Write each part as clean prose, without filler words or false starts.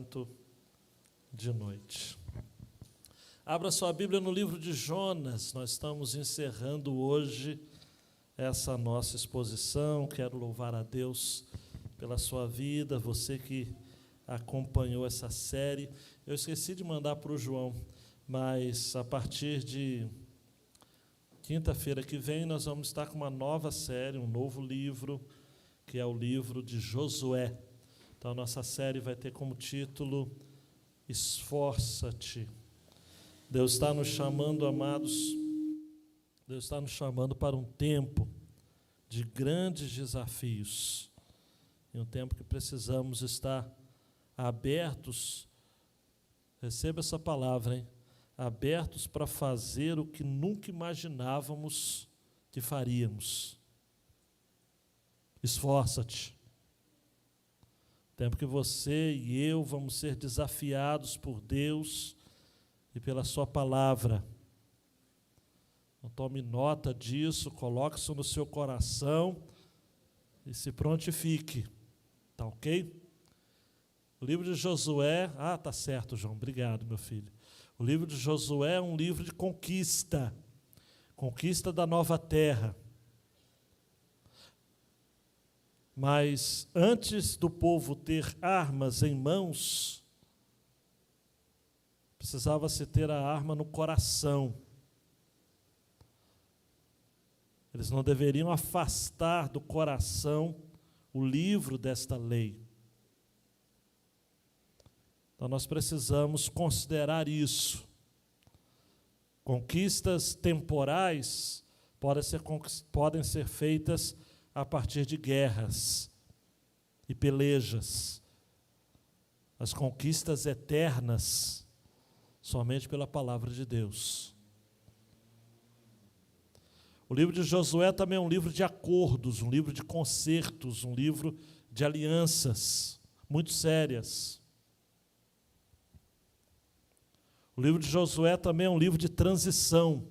momento de noite. Abra sua Bíblia no livro de Jonas. Nós estamos encerrando hoje essa nossa exposição. Quero louvar a Deus pela sua vida, você que acompanhou essa série. Eu esqueci de mandar para o João, mas a partir de quinta-feira que vem nós vamos estar com uma nova série, um novo livro, que é o livro de Josué. Então, a nossa série vai ter como título Esforça-te. Deus está nos chamando, amados, Deus está nos chamando para um tempo de grandes desafios, e um tempo que precisamos estar abertos, receba essa palavra, hein? Abertos para fazer o que nunca imaginávamos que faríamos. Esforça-te. Tempo que você e eu vamos ser desafiados por Deus e pela sua palavra. Então, tome nota disso, coloque isso no seu coração e se prontifique. Tá ok? O livro de Josué, tá certo, João, obrigado, meu filho. O livro de Josué é um livro de conquista, conquista da nova terra. Mas antes do povo ter armas em mãos, precisava-se ter a arma no coração. Eles não deveriam afastar do coração o livro desta lei. Então nós precisamos considerar isso. Conquistas temporais podem ser feitas a partir de guerras e pelejas. As conquistas eternas, somente pela palavra de Deus. O livro de Josué também é um livro de acordos, um livro de concertos, um livro de alianças muito sérias. O livro de Josué também é um livro de transição.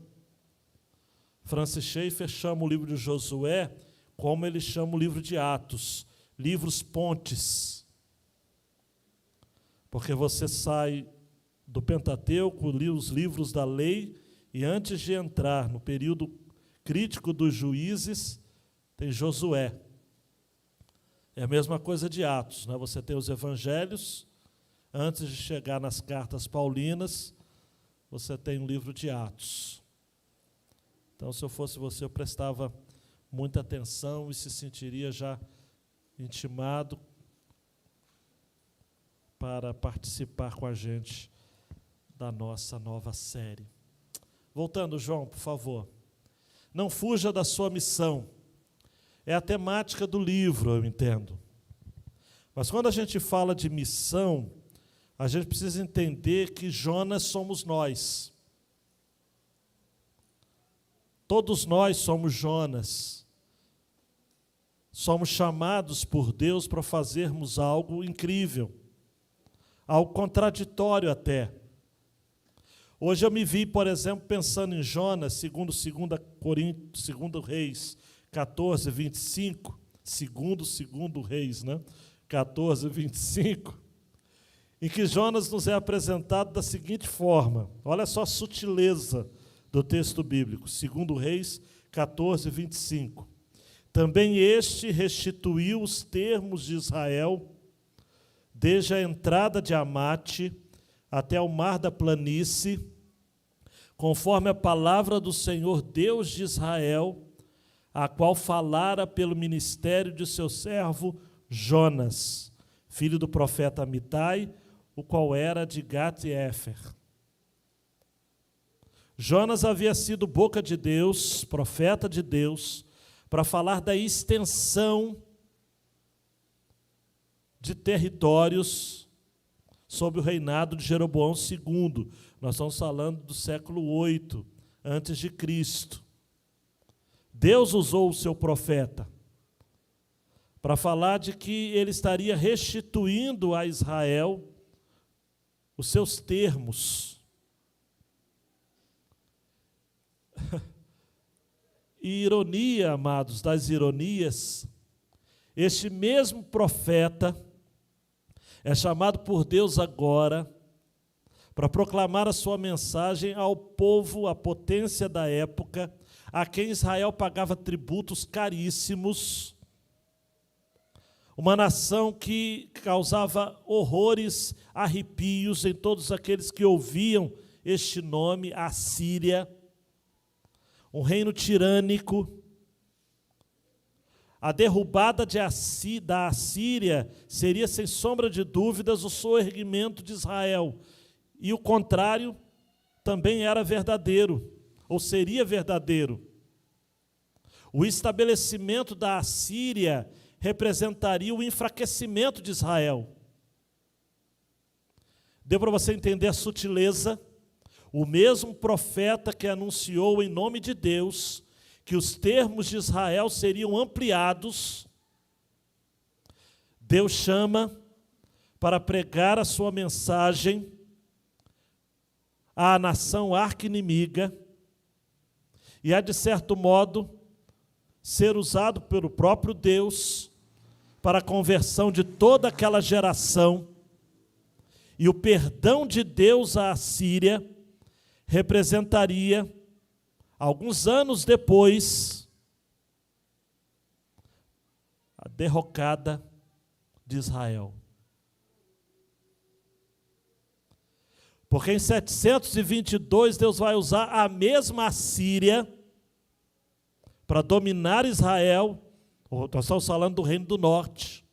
Francis Schaeffer chama o livro de Josué como ele chama o livro de Atos, livros pontes. Porque você sai do Pentateuco, os livros da lei, e antes de entrar no período crítico dos juízes, tem Josué. É a mesma coisa de Atos, né? Você tem os evangelhos, antes de chegar nas cartas paulinas, você tem o livro de Atos. Então, se eu fosse você, eu prestava muita atenção e se sentiria já intimado para participar com a gente da nossa nova série. Voltando, João, por favor. Não fuja da sua missão. É a temática do livro, eu entendo. Mas quando a gente fala de missão, a gente precisa entender que Jonas somos nós. Todos nós somos Jonas. Somos chamados por Deus para fazermos algo incrível, algo contraditório até. Hoje eu me vi, por exemplo, pensando em Jonas, segundo Reis 14, 25, segundo Reis, né? 14, 25, em que Jonas nos é apresentado da seguinte forma. Olha só a sutileza do texto bíblico, segundo Reis 14, 25. Também este restituiu os termos de Israel, desde a entrada de Amate até o mar da planície, conforme a palavra do Senhor Deus de Israel, a qual falara pelo ministério de seu servo Jonas, filho do profeta Amitai, o qual era de Gat-Éfer. Jonas havia sido boca de Deus, profeta de Deus, para falar da extensão de territórios sob o reinado de Jeroboão II. Nós estamos falando do século 8 antes de Cristo. Deus usou o seu profeta para falar de que ele estaria restituindo a Israel os seus termos. E ironia, amados, das ironias, este mesmo profeta é chamado por Deus agora para proclamar a sua mensagem ao povo, à potência da época, a quem Israel pagava tributos caríssimos, uma nação que causava horrores, arrepios em todos aqueles que ouviam este nome, Assíria, um reino tirânico. A derrubada da Assíria seria, sem sombra de dúvidas, o soerguimento de Israel. E o contrário também era verdadeiro, ou seria verdadeiro. O estabelecimento da Assíria representaria o enfraquecimento de Israel. Deu para você entender a sutileza? O mesmo profeta que anunciou em nome de Deus que os termos de Israel seriam ampliados, Deus chama para pregar a sua mensagem à nação arqui-inimiga e a, de certo modo, ser usado pelo próprio Deus para a conversão de toda aquela geração. E o perdão de Deus à Assíria representaria, alguns anos depois, a derrocada de Israel. Porque em 722 Deus vai usar a mesma Assíria para dominar Israel. Nós estamos falando do Reino do Norte.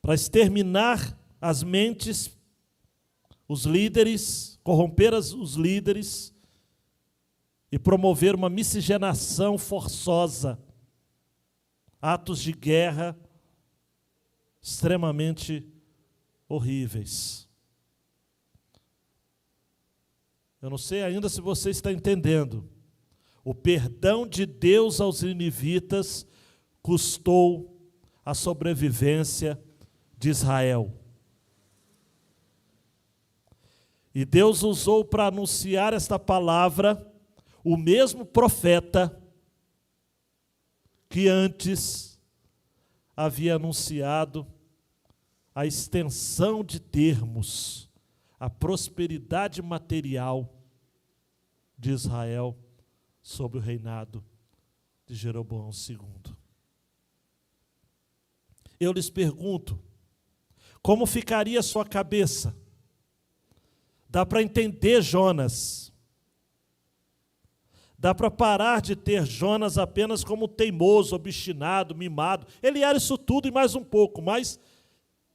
Para exterminar as mentes, os líderes, corromper os líderes e promover uma miscigenação forçosa, atos de guerra extremamente horríveis. Eu não sei ainda se você está entendendo. O perdão de Deus aos ninivitas custou a sobrevivência de Israel. E Deus usou para anunciar esta palavra o mesmo profeta que antes havia anunciado a extensão de termos, a prosperidade material de Israel sob o reinado de Jeroboão II. Eu lhes pergunto, como ficaria a sua cabeça? Dá para entender Jonas. Dá para parar de ter Jonas apenas como teimoso, obstinado, mimado. Ele era isso tudo e mais um pouco, mas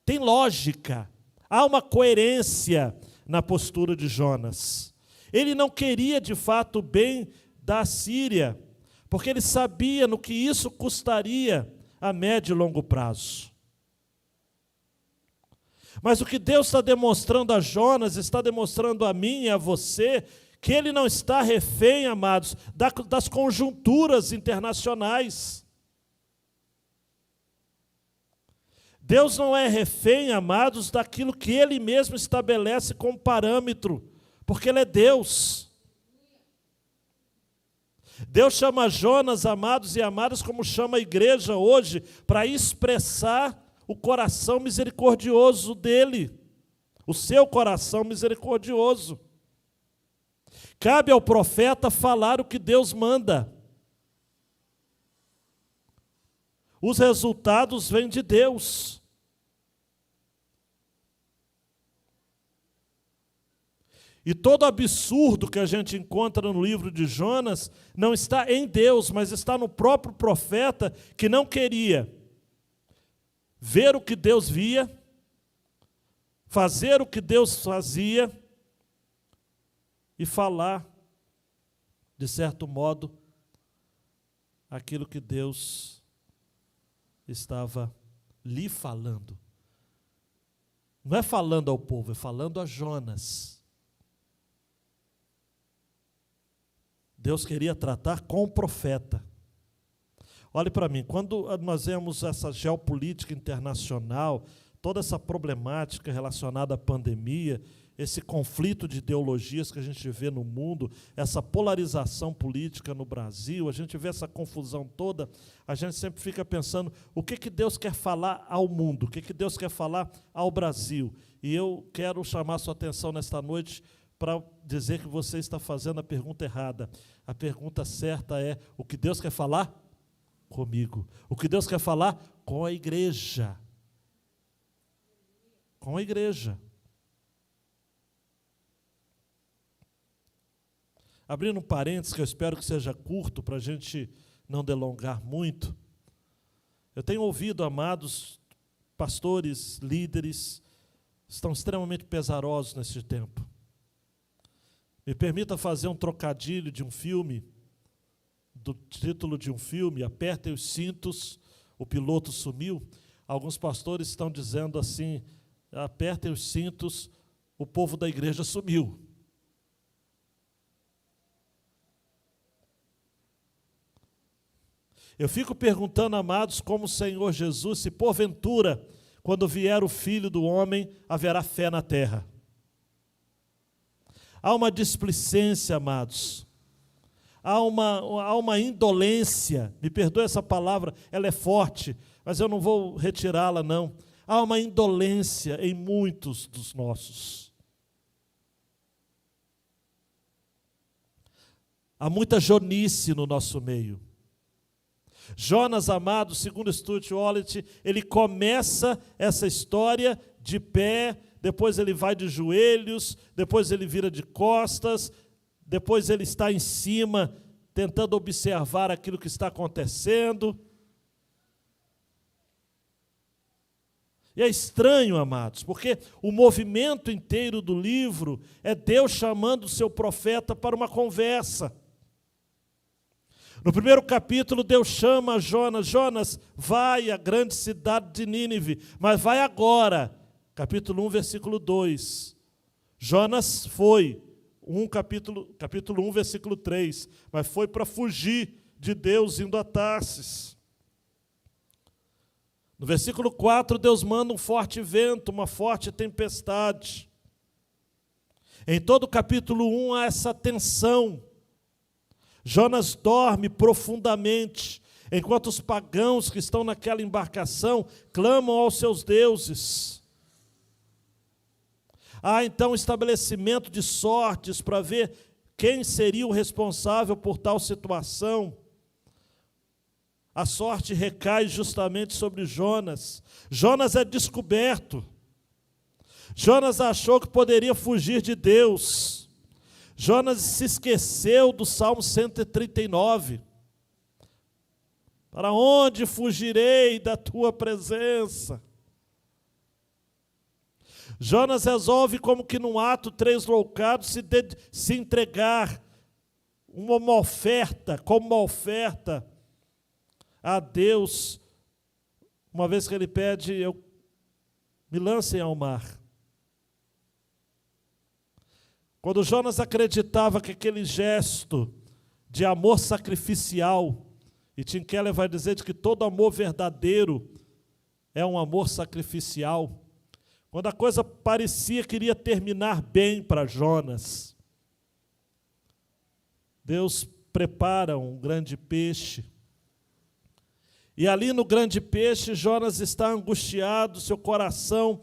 tem lógica. Há uma coerência na postura de Jonas. Ele não queria de fato o bem da Síria, porque ele sabia no que isso custaria a médio e longo prazo. Mas o que Deus está demonstrando a Jonas, está demonstrando a mim e a você, que ele não está refém, amados, das conjunturas internacionais. Deus não é refém, amados, daquilo que ele mesmo estabelece como parâmetro, porque ele é Deus. Deus chama Jonas, amados e amadas, como chama a igreja hoje, para expressar o coração misericordioso dele, o seu coração misericordioso. Cabe ao profeta falar o que Deus manda. Os resultados vêm de Deus. E todo absurdo que a gente encontra no livro de Jonas não está em Deus, mas está no próprio profeta que não queria ver o que Deus via, fazer o que Deus fazia e falar, de certo modo, aquilo que Deus estava lhe falando. Não é falando ao povo, é falando a Jonas. Deus queria tratar com o profeta. Olhe para mim, quando nós vemos essa geopolítica internacional, toda essa problemática relacionada à pandemia, esse conflito de ideologias que a gente vê no mundo, essa polarização política no Brasil, a gente vê essa confusão toda, a gente sempre fica pensando o que Deus quer falar ao mundo, o que Deus quer falar ao Brasil. E eu quero chamar a sua atenção nesta noite para dizer que você está fazendo a pergunta errada. A pergunta certa é: o que Deus quer falar? Comigo. O que Deus quer falar? Com a igreja. Com a igreja. Abrindo um parênteses, que eu espero que seja curto, para a gente não delongar muito. Eu tenho ouvido, amados pastores, líderes, estão extremamente pesarosos nesse tempo. Me permita fazer um trocadilho de um filme, do título de um filme, Apertem os cintos, o piloto sumiu. Alguns pastores estão dizendo assim: apertem os cintos, o povo da igreja sumiu. Eu fico perguntando, amados, como o Senhor Jesus, se porventura, quando vier o Filho do Homem, haverá fé na terra. Há uma displicência, amados. Há uma indolência, me perdoe essa palavra, ela é forte, mas eu não vou retirá-la, não. Há uma indolência em muitos dos nossos. Há muita jonice no nosso meio. Jonas, amado, segundo Stuart Wallet, ele começa essa história de pé, depois ele vai de joelhos, depois ele vira de costas, depois ele está em cima, tentando observar aquilo que está acontecendo. E é estranho, amados, porque o movimento inteiro do livro é Deus chamando o seu profeta para uma conversa. No primeiro capítulo, Deus chama Jonas: Jonas, vai à grande cidade de Nínive, mas vai agora. Capítulo 1, versículo 2. Jonas foi, capítulo 1, versículo 3, mas foi para fugir de Deus indo a Tarsis. No versículo 4, Deus manda um forte vento, uma forte tempestade. Em todo o capítulo 1 há essa tensão. Jonas dorme profundamente, enquanto os pagãos que estão naquela embarcação clamam aos seus deuses. Há então estabelecimento de sortes para ver quem seria o responsável por tal situação. A sorte recai justamente sobre Jonas. Jonas é descoberto. Jonas achou que poderia fugir de Deus. Jonas se esqueceu do Salmo 139. Para onde fugirei da tua presença? Jonas resolve, como que num ato tresloucado, se entregar como uma oferta a Deus, uma vez que ele pede: me lancem ao mar. Quando Jonas acreditava que aquele gesto de amor sacrificial, e Tim Keller vai dizer de que todo amor verdadeiro é um amor sacrificial, quando a coisa parecia que iria terminar bem para Jonas, Deus prepara um grande peixe. E ali no grande peixe, Jonas está angustiado, seu coração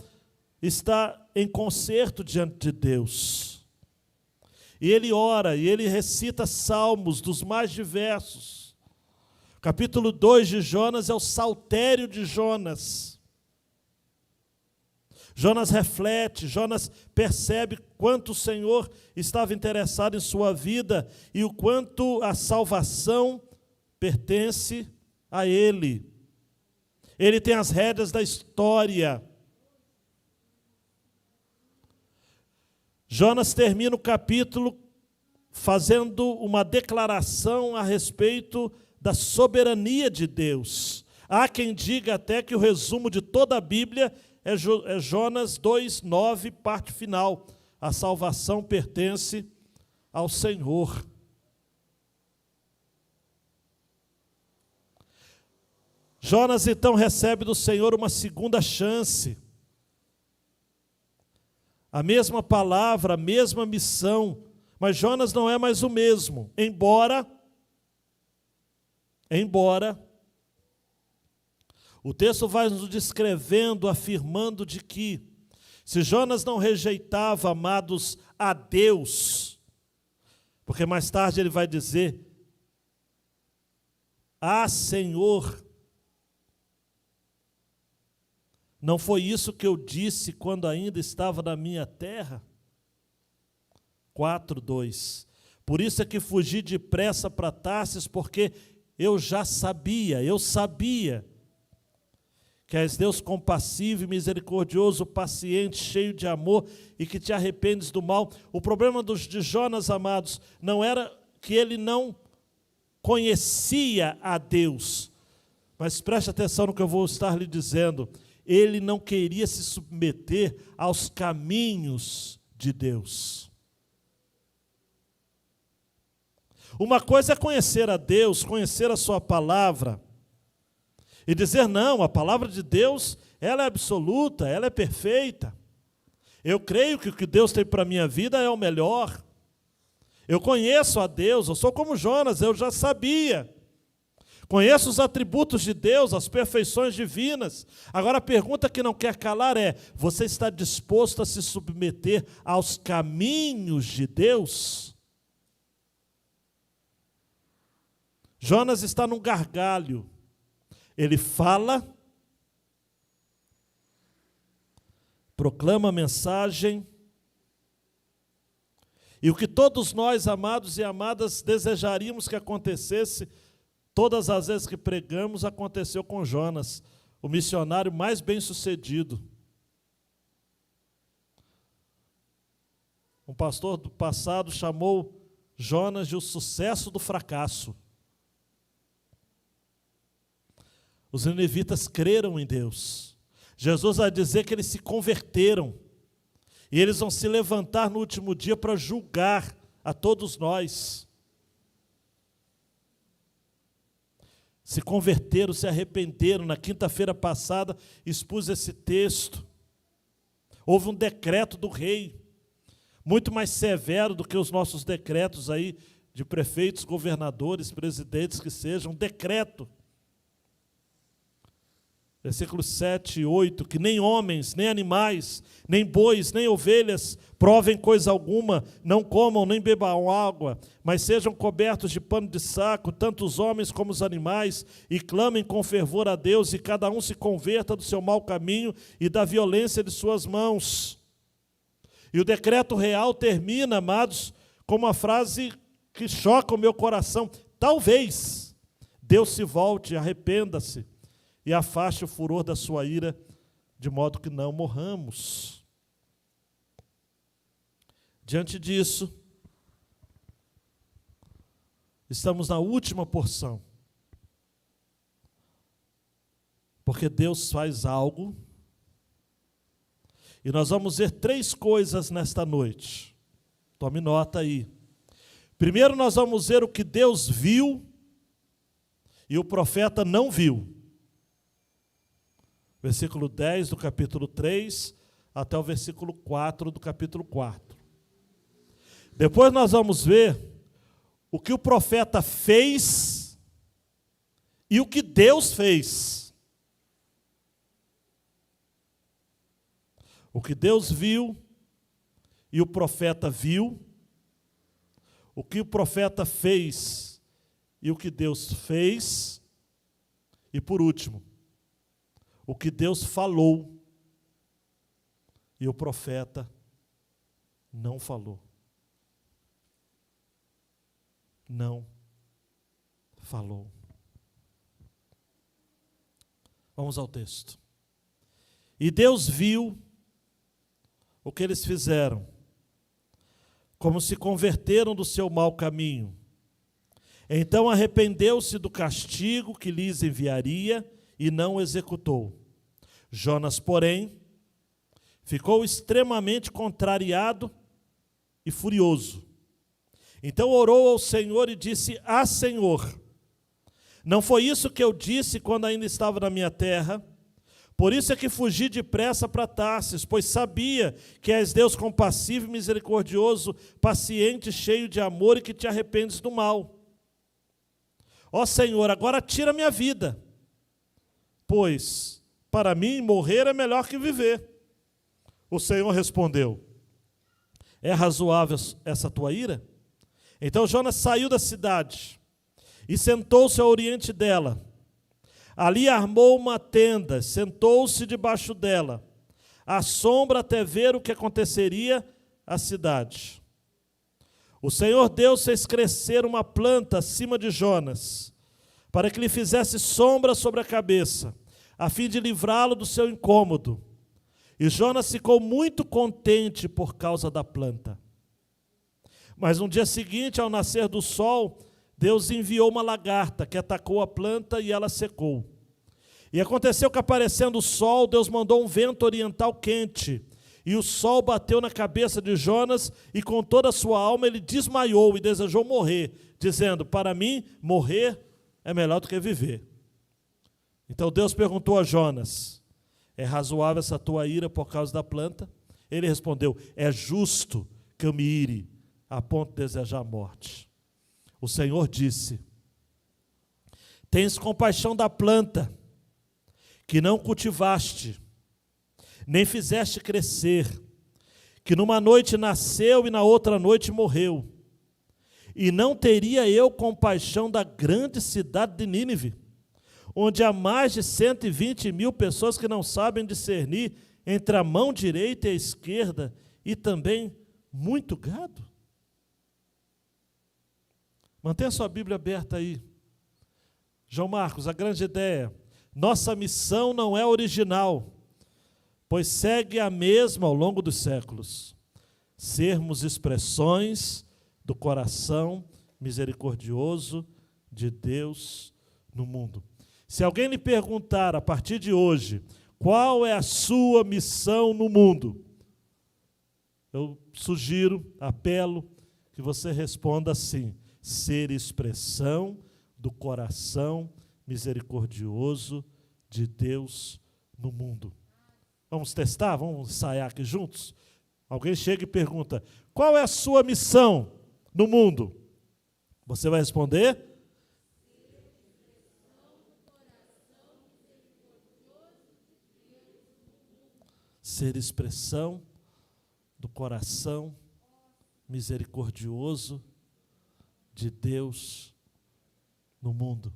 está em conserto diante de Deus. E ele ora, e ele recita salmos dos mais diversos. Capítulo 2 de Jonas é o saltério de Jonas. Jonas reflete, Jonas percebe quanto o Senhor estava interessado em sua vida e o quanto a salvação pertence a ele. Ele tem as rédeas da história. Jonas termina o capítulo fazendo uma declaração a respeito da soberania de Deus. Há quem diga até que o resumo de toda a Bíblia é Jonas 2:9, parte final. A salvação pertence ao Senhor. Jonas então recebe do Senhor uma segunda chance. a mesma palavra, a mesma missão, mas Jonas não é mais o mesmo, embora o texto vai nos descrevendo, afirmando de que, se Jonas não rejeitava, amados, a Deus, porque mais tarde ele vai dizer: "Ah, Senhor, não foi isso que eu disse quando ainda estava na minha terra?" 4:2. "Por isso é que fugi depressa para Tarsis, porque eu sabia que és Deus compassivo e misericordioso, paciente, cheio de amor e que te arrependes do mal." O problema de Jonas, amados, não era que ele não conhecia a Deus, mas preste atenção no que eu vou estar lhe dizendo. Ele não queria se submeter aos caminhos de Deus. Uma coisa é conhecer a Deus, conhecer a sua palavra, e dizer: não, a palavra de Deus, ela é absoluta, ela é perfeita. Eu creio que o que Deus tem para a minha vida é o melhor. Eu conheço a Deus, eu sou como Jonas, eu já sabia. Conheço os atributos de Deus, as perfeições divinas. Agora a pergunta que não quer calar é: você está disposto a se submeter aos caminhos de Deus? Jonas está num gargalho. Ele fala, proclama a mensagem, e o que todos nós, amados e amadas, desejaríamos que acontecesse, todas as vezes que pregamos, aconteceu com Jonas, o missionário mais bem-sucedido. Um pastor do passado chamou Jonas de o sucesso do fracasso. Os ninivitas creram em Deus. Jesus vai dizer que eles se converteram. E eles vão se levantar no último dia para julgar a todos nós. Se converteram, se arrependeram. Na quinta-feira passada, expus esse texto. Houve um decreto do rei, muito mais severo do que os nossos decretos aí, de prefeitos, governadores, presidentes que sejam. Um decreto. Versículos 7 e 8, que nem homens, nem animais, nem bois, nem ovelhas provem coisa alguma, não comam nem bebam água, mas sejam cobertos de pano de saco, tanto os homens como os animais, e clamem com fervor a Deus, e cada um se converta do seu mau caminho e da violência de suas mãos. E o decreto real termina, amados, com uma frase que choca o meu coração: talvez Deus se volte, arrependa-se e afaste o furor da sua ira, de modo que não morramos. Diante disso, estamos na última porção. Porque Deus faz algo, e nós vamos ver 3 coisas nesta noite. Tome nota aí. Primeiro, nós vamos ver o que Deus viu e o profeta não viu. Versículo 10 do capítulo 3, até o versículo 4 do capítulo 4. Depois nós vamos ver o que o profeta fez e o que Deus fez. O que Deus viu e o profeta viu. O que o profeta fez e o que Deus fez. E por último, o que Deus falou e o profeta não falou. Não falou. Vamos ao texto. E Deus viu o que eles fizeram, como se converteram do seu mau caminho. Então arrependeu-se do castigo que lhes enviaria e não o executou. Jonas, porém, ficou extremamente contrariado e furioso. Então orou ao Senhor e disse: Ah, Senhor, não foi isso que eu disse quando ainda estava na minha terra? Por isso é que fugi depressa para Tarsis, pois sabia que és Deus compassivo e misericordioso, paciente, cheio de amor e que te arrependes do mal. Ó Senhor, agora tira minha vida, pois para mim morrer é melhor que viver. O Senhor respondeu: é razoável essa tua ira? Então Jonas saiu da cidade e sentou-se ao oriente dela. Ali armou uma tenda, sentou-se debaixo dela, à sombra até ver o que aconteceria à cidade. O Senhor Deus fez crescer uma planta acima de Jonas, para que lhe fizesse sombra sobre a cabeça, a fim de livrá-lo do seu incômodo. E Jonas ficou muito contente por causa da planta. Mas no dia seguinte, ao nascer do sol, Deus enviou uma lagarta que atacou a planta e ela secou. E aconteceu que, aparecendo o sol, Deus mandou um vento oriental quente, e o sol bateu na cabeça de Jonas, e com toda a sua alma ele desmaiou e desejou morrer, dizendo: para mim, morrer é melhor do que viver. Então Deus perguntou a Jonas: é razoável essa tua ira por causa da planta? Ele respondeu: é justo que eu me ire a ponto de desejar a morte. O Senhor disse: tens compaixão da planta, que não cultivaste, nem fizeste crescer, que numa noite nasceu e na outra noite morreu. E não teria eu compaixão da grande cidade de Nínive, onde há mais de 120.000 pessoas que não sabem discernir entre a mão direita e a esquerda, e também muito gado? Mantenha sua Bíblia aberta aí. João Marcos, a grande ideia. Nossa missão não é original, pois segue a mesma ao longo dos séculos. Sermos expressões do coração misericordioso de Deus no mundo. Se alguém lhe perguntar a partir de hoje, qual é a sua missão no mundo, eu sugiro, apelo, que você responda assim: ser expressão do coração misericordioso de Deus no mundo. Vamos testar? Vamos ensaiar aqui juntos? Alguém chega e pergunta: qual é a sua missão no mundo? Você vai responder: ser expressão do coração misericordioso de Deus no mundo.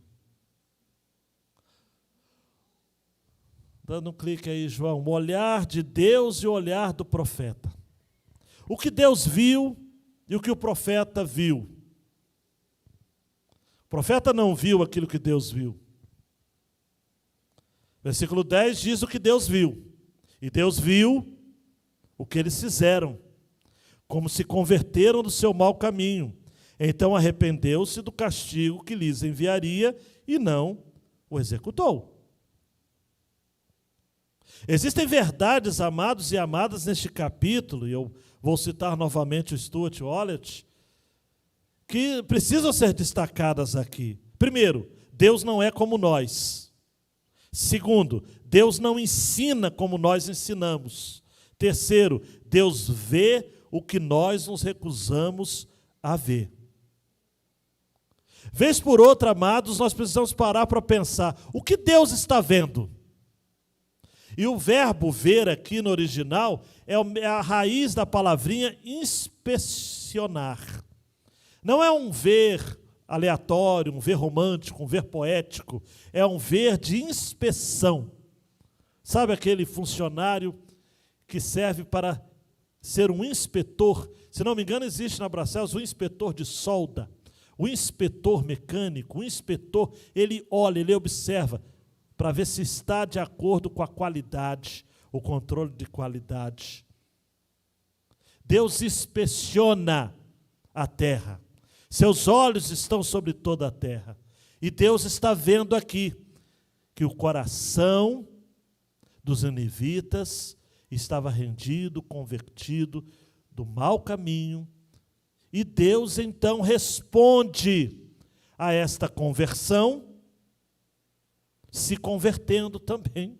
Dando um clique aí, João. O olhar de Deus e o olhar do profeta. O que Deus viu e o que o profeta viu. O profeta não viu aquilo que Deus viu. Versículo 10 diz o que Deus viu. E Deus viu o que eles fizeram, como se converteram do seu mau caminho. Então arrependeu-se do castigo que lhes enviaria e não o executou. Existem verdades, amados e amadas, neste capítulo, e eu vou citar novamente o Stuart Wallet, que precisam ser destacadas aqui. Primeiro, Deus não é como nós. Segundo, Deus não ensina como nós ensinamos. Terceiro, Deus vê o que nós nos recusamos a ver. Vez por outra, amados, nós precisamos parar para pensar: o que Deus está vendo? E o verbo ver aqui no original é a raiz da palavrinha inspecionar. Não é um ver aleatório, um ver romântico, um ver poético. É um ver de inspeção. Sabe aquele funcionário que serve para ser um inspetor? Se não me engano, existe na Bracels o inspetor de solda, o inspetor mecânico, o inspetor, ele olha, ele observa, para ver se está de acordo com a qualidade, o controle de qualidade. Deus inspeciona a terra. Seus olhos estão sobre toda a terra. E Deus está vendo aqui que o coração dos ninivitas estava rendido, convertido do mau caminho. E Deus então responde a esta conversão, se convertendo também,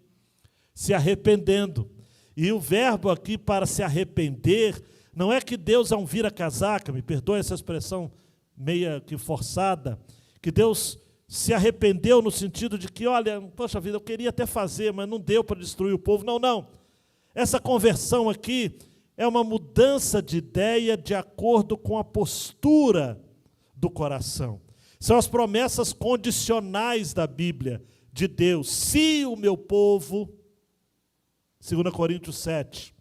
se arrependendo. E o verbo aqui para se arrepender, não é que Deus é um vira-casaca, me perdoe essa expressão meia que forçada, que Deus se arrependeu no sentido de que, olha, poxa vida, eu queria até fazer, mas não deu para destruir o povo. Não, não. Essa conversão aqui é uma mudança de ideia de acordo com a postura do coração. São as promessas condicionais da Bíblia, de Deus. Se o meu povo, 2 Coríntios 7,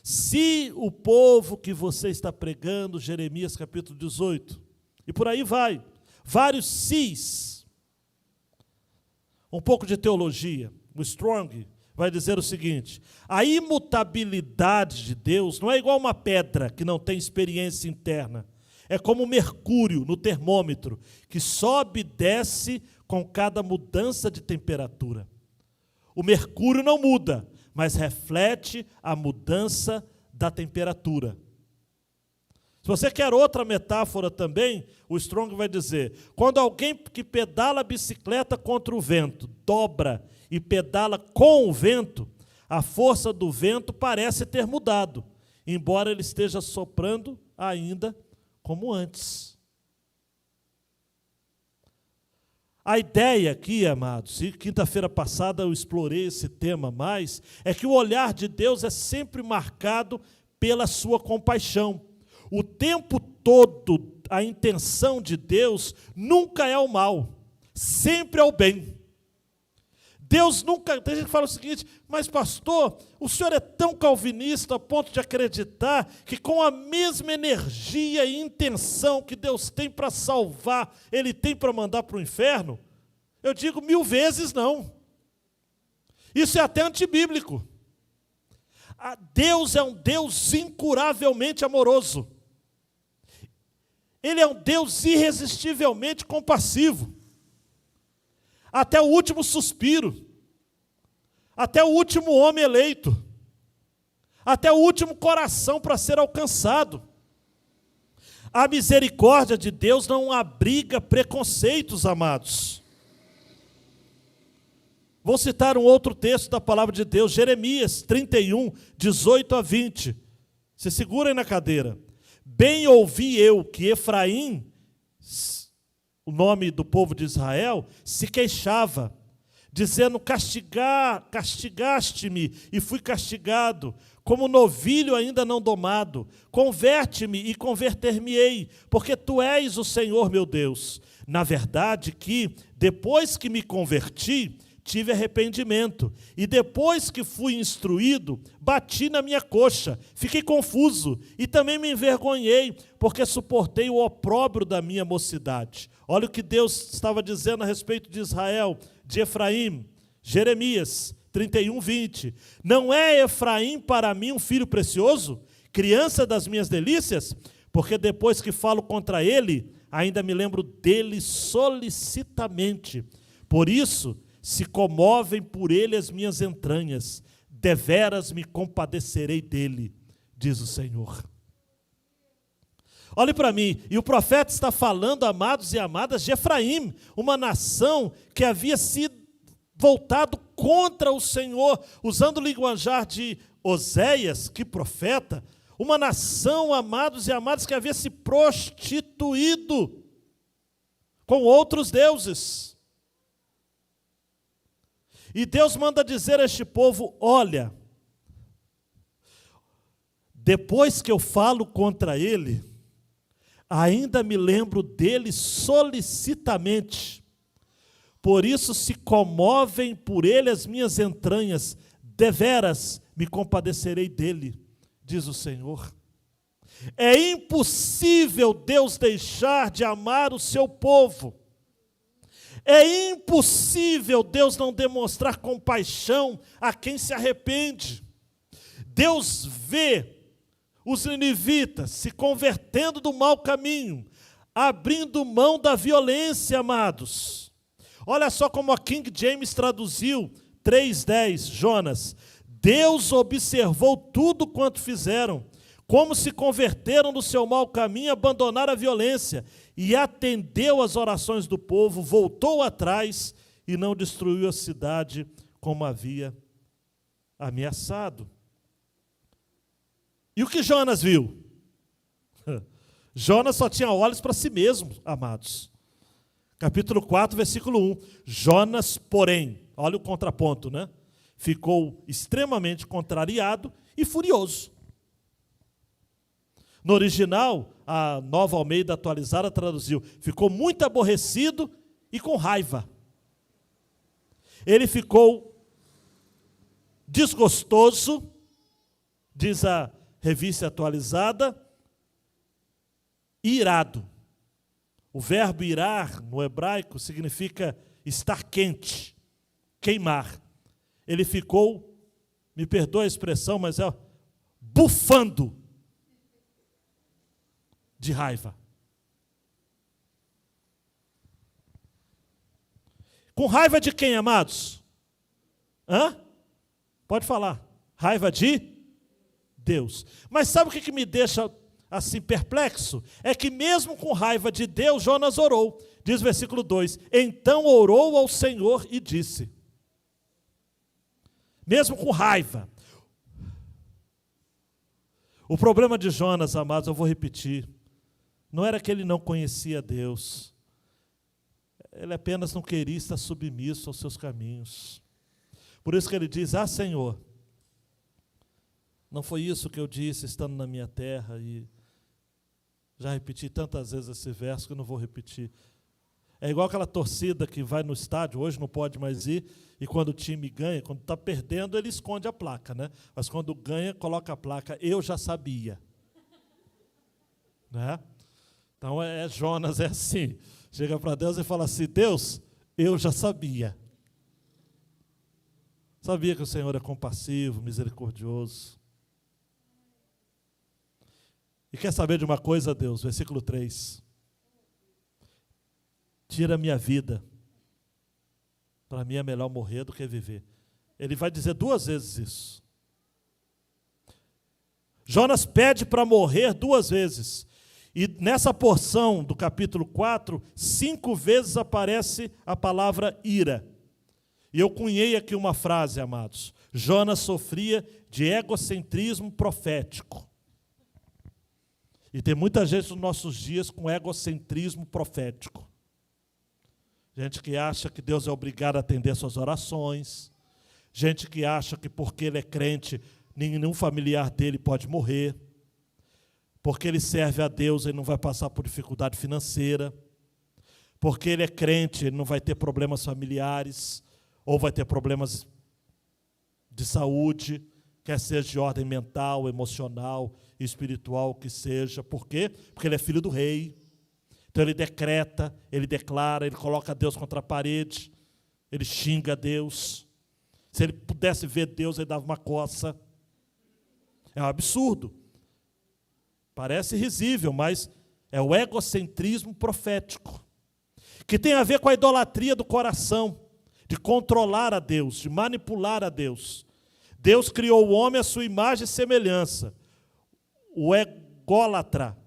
se o povo que você está pregando, Jeremias capítulo 18, e por aí vai, vários sis. Um pouco de teologia, o Strong vai dizer o seguinte: a imutabilidade de Deus não é igual uma pedra que não tem experiência interna. É como o mercúrio no termômetro, que sobe e desce com cada mudança de temperatura. O mercúrio não muda, mas reflete a mudança da temperatura. Se você quer outra metáfora também, o Strong vai dizer: quando alguém que pedala a bicicleta contra o vento dobra e pedala com o vento, a força do vento parece ter mudado, embora ele esteja soprando ainda como antes. A ideia aqui, amados, e quinta-feira passada eu explorei esse tema mais, é que o olhar de Deus é sempre marcado pela sua compaixão. O tempo todo, a intenção de Deus nunca é o mal, sempre é o bem. Deus nunca... Tem gente que fala o seguinte: mas pastor, o senhor é tão calvinista a ponto de acreditar que com a mesma energia e intenção que Deus tem para salvar, Ele tem para mandar para o inferno? Eu digo 1000 vezes não. Isso é até antibíblico. Deus é um Deus incuravelmente amoroso. Ele é um Deus irresistivelmente compassivo. Até o último suspiro, até o último homem eleito, até o último coração para ser alcançado. A misericórdia de Deus não abriga preconceitos, amados. Vou citar um outro texto da palavra de Deus, Jeremias 31, 18 a 20. Se segurem na cadeira. Bem ouvi eu que Efraim, o nome do povo de Israel, se queixava, dizendo: castigaste-me e fui castigado, como novilho ainda não domado. Converte-me e converter-me-ei, porque tu és o Senhor meu Deus. Na verdade que, depois que me converti, tive arrependimento, e depois que fui instruído, bati na minha coxa, fiquei confuso, e também me envergonhei, porque suportei o opróbrio da minha mocidade. Olha o que Deus estava dizendo a respeito de Israel, de Efraim. Jeremias 31, 20. Não é Efraim para mim um filho precioso, criança das minhas delícias? Porque depois que falo contra ele, ainda me lembro dele solicitamente. Por isso, se comovem por ele as minhas entranhas, deveras me compadecerei dele, diz o Senhor. Olhe para mim, e o profeta está falando, amados e amadas, de Efraim, uma nação que havia sido voltado contra o Senhor, usando o linguajar de Oséias, que profeta, uma nação, amados e amadas, que havia se prostituído com outros deuses. E Deus manda dizer a este povo: olha, depois que eu falo contra ele, ainda me lembro dele solicitamente. Por isso se comovem por ele as minhas entranhas, deveras me compadecerei dele, diz o Senhor. É impossível Deus deixar de amar o seu povo. É impossível Deus não demonstrar compaixão a quem se arrepende. Deus vê os ninivitas se convertendo do mau caminho, abrindo mão da violência, amados. Olha só como a King James traduziu 3:10, Jonas. Deus observou tudo quanto fizeram, como se converteram do seu mau caminho e abandonaram a violência, e atendeu às orações do povo, voltou atrás e não destruiu a cidade como havia ameaçado. E o que Jonas viu? Jonas só tinha olhos para si mesmo, amados. Capítulo 4, versículo 1. Jonas, porém, olha o contraponto, né? Ficou extremamente contrariado e furioso. No original, a Nova Almeida Atualizada traduziu: ficou muito aborrecido e com raiva. Ele ficou desgostoso, diz a Revista Atualizada, e irado. O verbo irar, no hebraico, significa estar quente, queimar. Ele ficou, me perdoa a expressão, mas é bufando de raiva. Com raiva de quem, amados? Pode falar. Raiva de Deus. Mas sabe o que me deixa assim perplexo? É que mesmo com raiva de Deus, Jonas orou. Diz o versículo 2: então orou ao Senhor e disse. Mesmo com raiva. O problema de Jonas, amados, eu vou repetir, não era que ele não conhecia Deus. Ele apenas não queria estar submisso aos seus caminhos. Por isso que ele diz: Senhor, não foi isso que eu disse estando na minha terra? E já repeti tantas vezes esse verso que eu não vou repetir. É igual aquela torcida que vai no estádio, hoje não pode mais ir, e quando o time ganha, quando está perdendo, ele esconde a placa, né? Mas quando ganha, coloca a placa: eu já sabia. Né? Então Jonas é assim, chega para Deus e fala assim: Deus, eu já sabia. Sabia que o Senhor é compassivo, misericordioso. E quer saber de uma coisa, Deus? Versículo 3. Tira a minha vida. Para mim é melhor morrer do que viver. Ele vai dizer 2 vezes isso. Jonas pede para morrer 2 vezes. E nessa porção do capítulo 4, 5 vezes aparece a palavra ira. E eu cunhei aqui uma frase, amados. Jonas sofria de egocentrismo profético. E tem muita gente nos nossos dias com egocentrismo profético. Gente que acha que Deus é obrigado a atender suas orações. Gente que acha que porque ele é crente, nenhum familiar dele pode morrer. Porque ele serve a Deus, ele não vai passar por dificuldade financeira. Porque ele é crente, ele não vai ter problemas familiares, ou vai ter problemas de saúde, quer seja de ordem mental, emocional, espiritual, que seja. Por quê? Porque ele é filho do rei. Então ele decreta, ele declara, ele coloca Deus contra a parede, ele xinga Deus. Se ele pudesse ver Deus, ele dava uma coça. É um absurdo. Parece risível, mas é o egocentrismo profético, que tem a ver com a idolatria do coração, de controlar a Deus, de manipular a Deus. Deus criou o homem à sua imagem e semelhança. O ególatra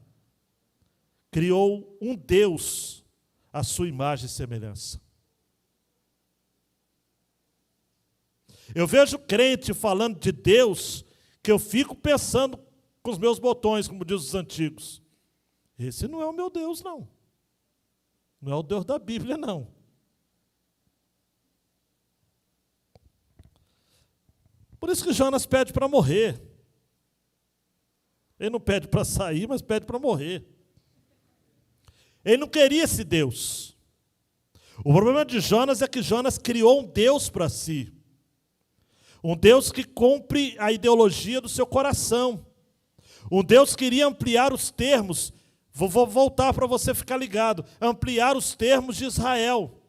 criou um Deus à sua imagem e semelhança. Eu vejo crente falando de Deus que eu fico pensando com os meus botões, como diz os antigos. Esse não é o meu Deus, não. Não é o Deus da Bíblia, não. Por isso que Jonas pede para morrer. Ele não pede para sair, mas pede para morrer. Ele não queria esse Deus. O problema de Jonas é que Jonas criou um Deus para si. Um Deus que cumpre a ideologia do seu coração. Um Deus que queria ampliar os termos. Vou voltar para você ficar ligado. Ampliar os termos de Israel.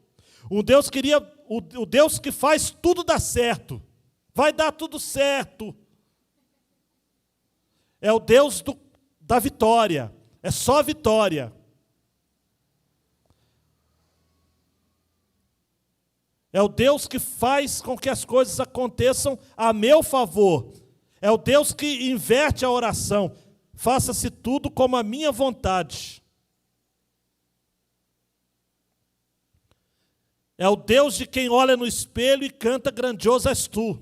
Um Deus queria, o Deus que faz tudo dar certo. Vai dar tudo certo. É o Deus da vitória. É só vitória. É o Deus que faz com que as coisas aconteçam a meu favor. É o Deus que inverte a oração. Faça-se tudo como a minha vontade. É o Deus de quem olha no espelho e canta: grandioso és tu.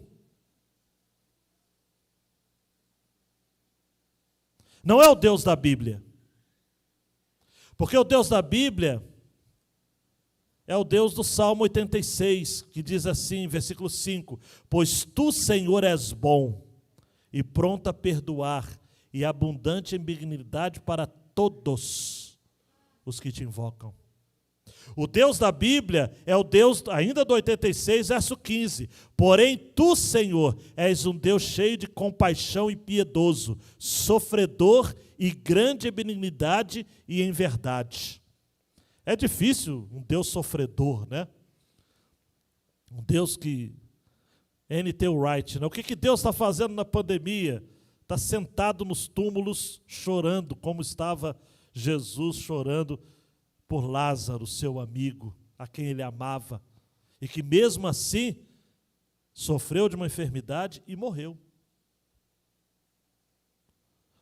Não é o Deus da Bíblia. Porque o Deus da Bíblia é o Deus do Salmo 86, que diz assim, versículo 5: pois tu, Senhor, és bom e pronto a perdoar e abundante em benignidade para todos os que te invocam. O Deus da Bíblia é o Deus, ainda do 86, verso 15. Porém, tu, Senhor, és um Deus cheio de compaixão e piedoso, sofredor e grande em benignidade e em verdade. É difícil um Deus sofredor, né? Um Deus que... N.T. Wright, né? O que Deus está fazendo na pandemia? Está sentado nos túmulos chorando, como estava Jesus chorando por Lázaro, seu amigo, a quem ele amava, e que mesmo assim sofreu de uma enfermidade e morreu.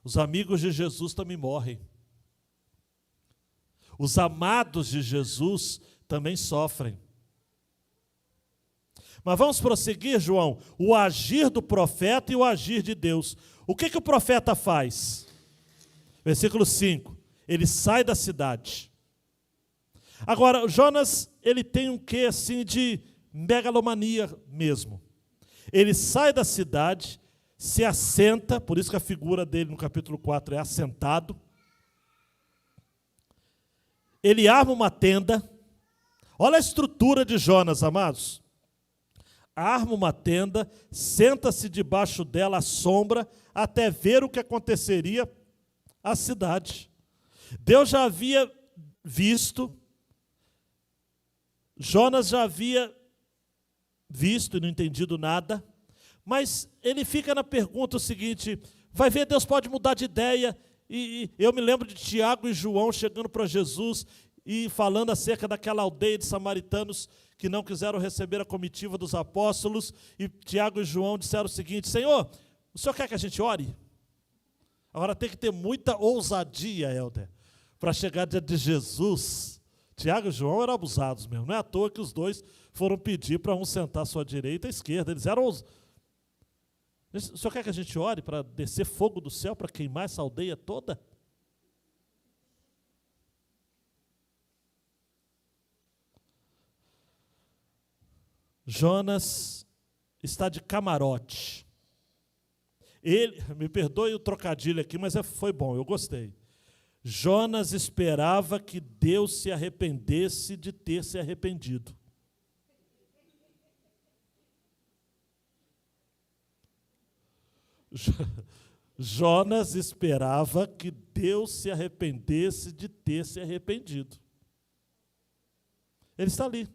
Os amigos de Jesus também morrem. Os amados de Jesus também sofrem. Mas vamos prosseguir, João, o agir do profeta e o agir de Deus. O que o profeta faz? Versículo 5, ele sai da cidade. Agora, Jonas, ele tem um quê assim de megalomania mesmo. Ele sai da cidade, se assenta, por isso que a figura dele no capítulo 4 é assentado. Ele arma uma tenda. Olha a estrutura de Jonas, amados. Arma uma tenda, senta-se debaixo dela à sombra, até ver o que aconteceria à cidade. Deus já havia visto, Jonas já havia visto e não entendido nada, mas ele fica na pergunta o seguinte: vai ver, Deus pode mudar de ideia. E eu me lembro de Tiago e João chegando para Jesus e falando acerca daquela aldeia de samaritanos que não quiseram receber a comitiva dos apóstolos, e Tiago e João disseram o seguinte: Senhor, o Senhor quer que a gente ore? Agora tem que ter muita ousadia, Helder, para chegar diante de Jesus. Tiago e João eram abusados mesmo, não é à toa que os dois foram pedir para um sentar à sua direita e à esquerda. Eles eram ousados. O Senhor quer que a gente ore para descer fogo do céu, para queimar essa aldeia toda? Jonas está de camarote. Ele, me perdoe o trocadilho aqui, mas foi bom, eu gostei. Jonas esperava que Deus se arrependesse de ter se arrependido. Jonas esperava que Deus se arrependesse de ter se arrependido. Ele está ali.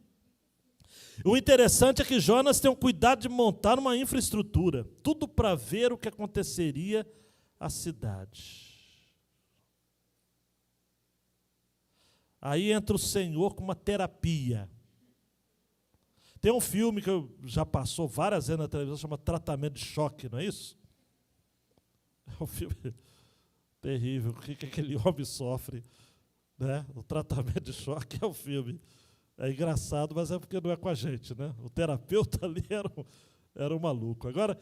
O interessante é que Jonas tem o cuidado de montar uma infraestrutura, tudo para ver o que aconteceria à cidade. Aí entra o Senhor com uma terapia. Tem um filme que já passou várias vezes na televisão, chama Tratamento de Choque, não é isso? É um filme terrível. O que aquele homem sofre, né? O Tratamento de Choque é um filme. É engraçado, mas é porque não é com a gente, né? O terapeuta ali era um maluco. Agora,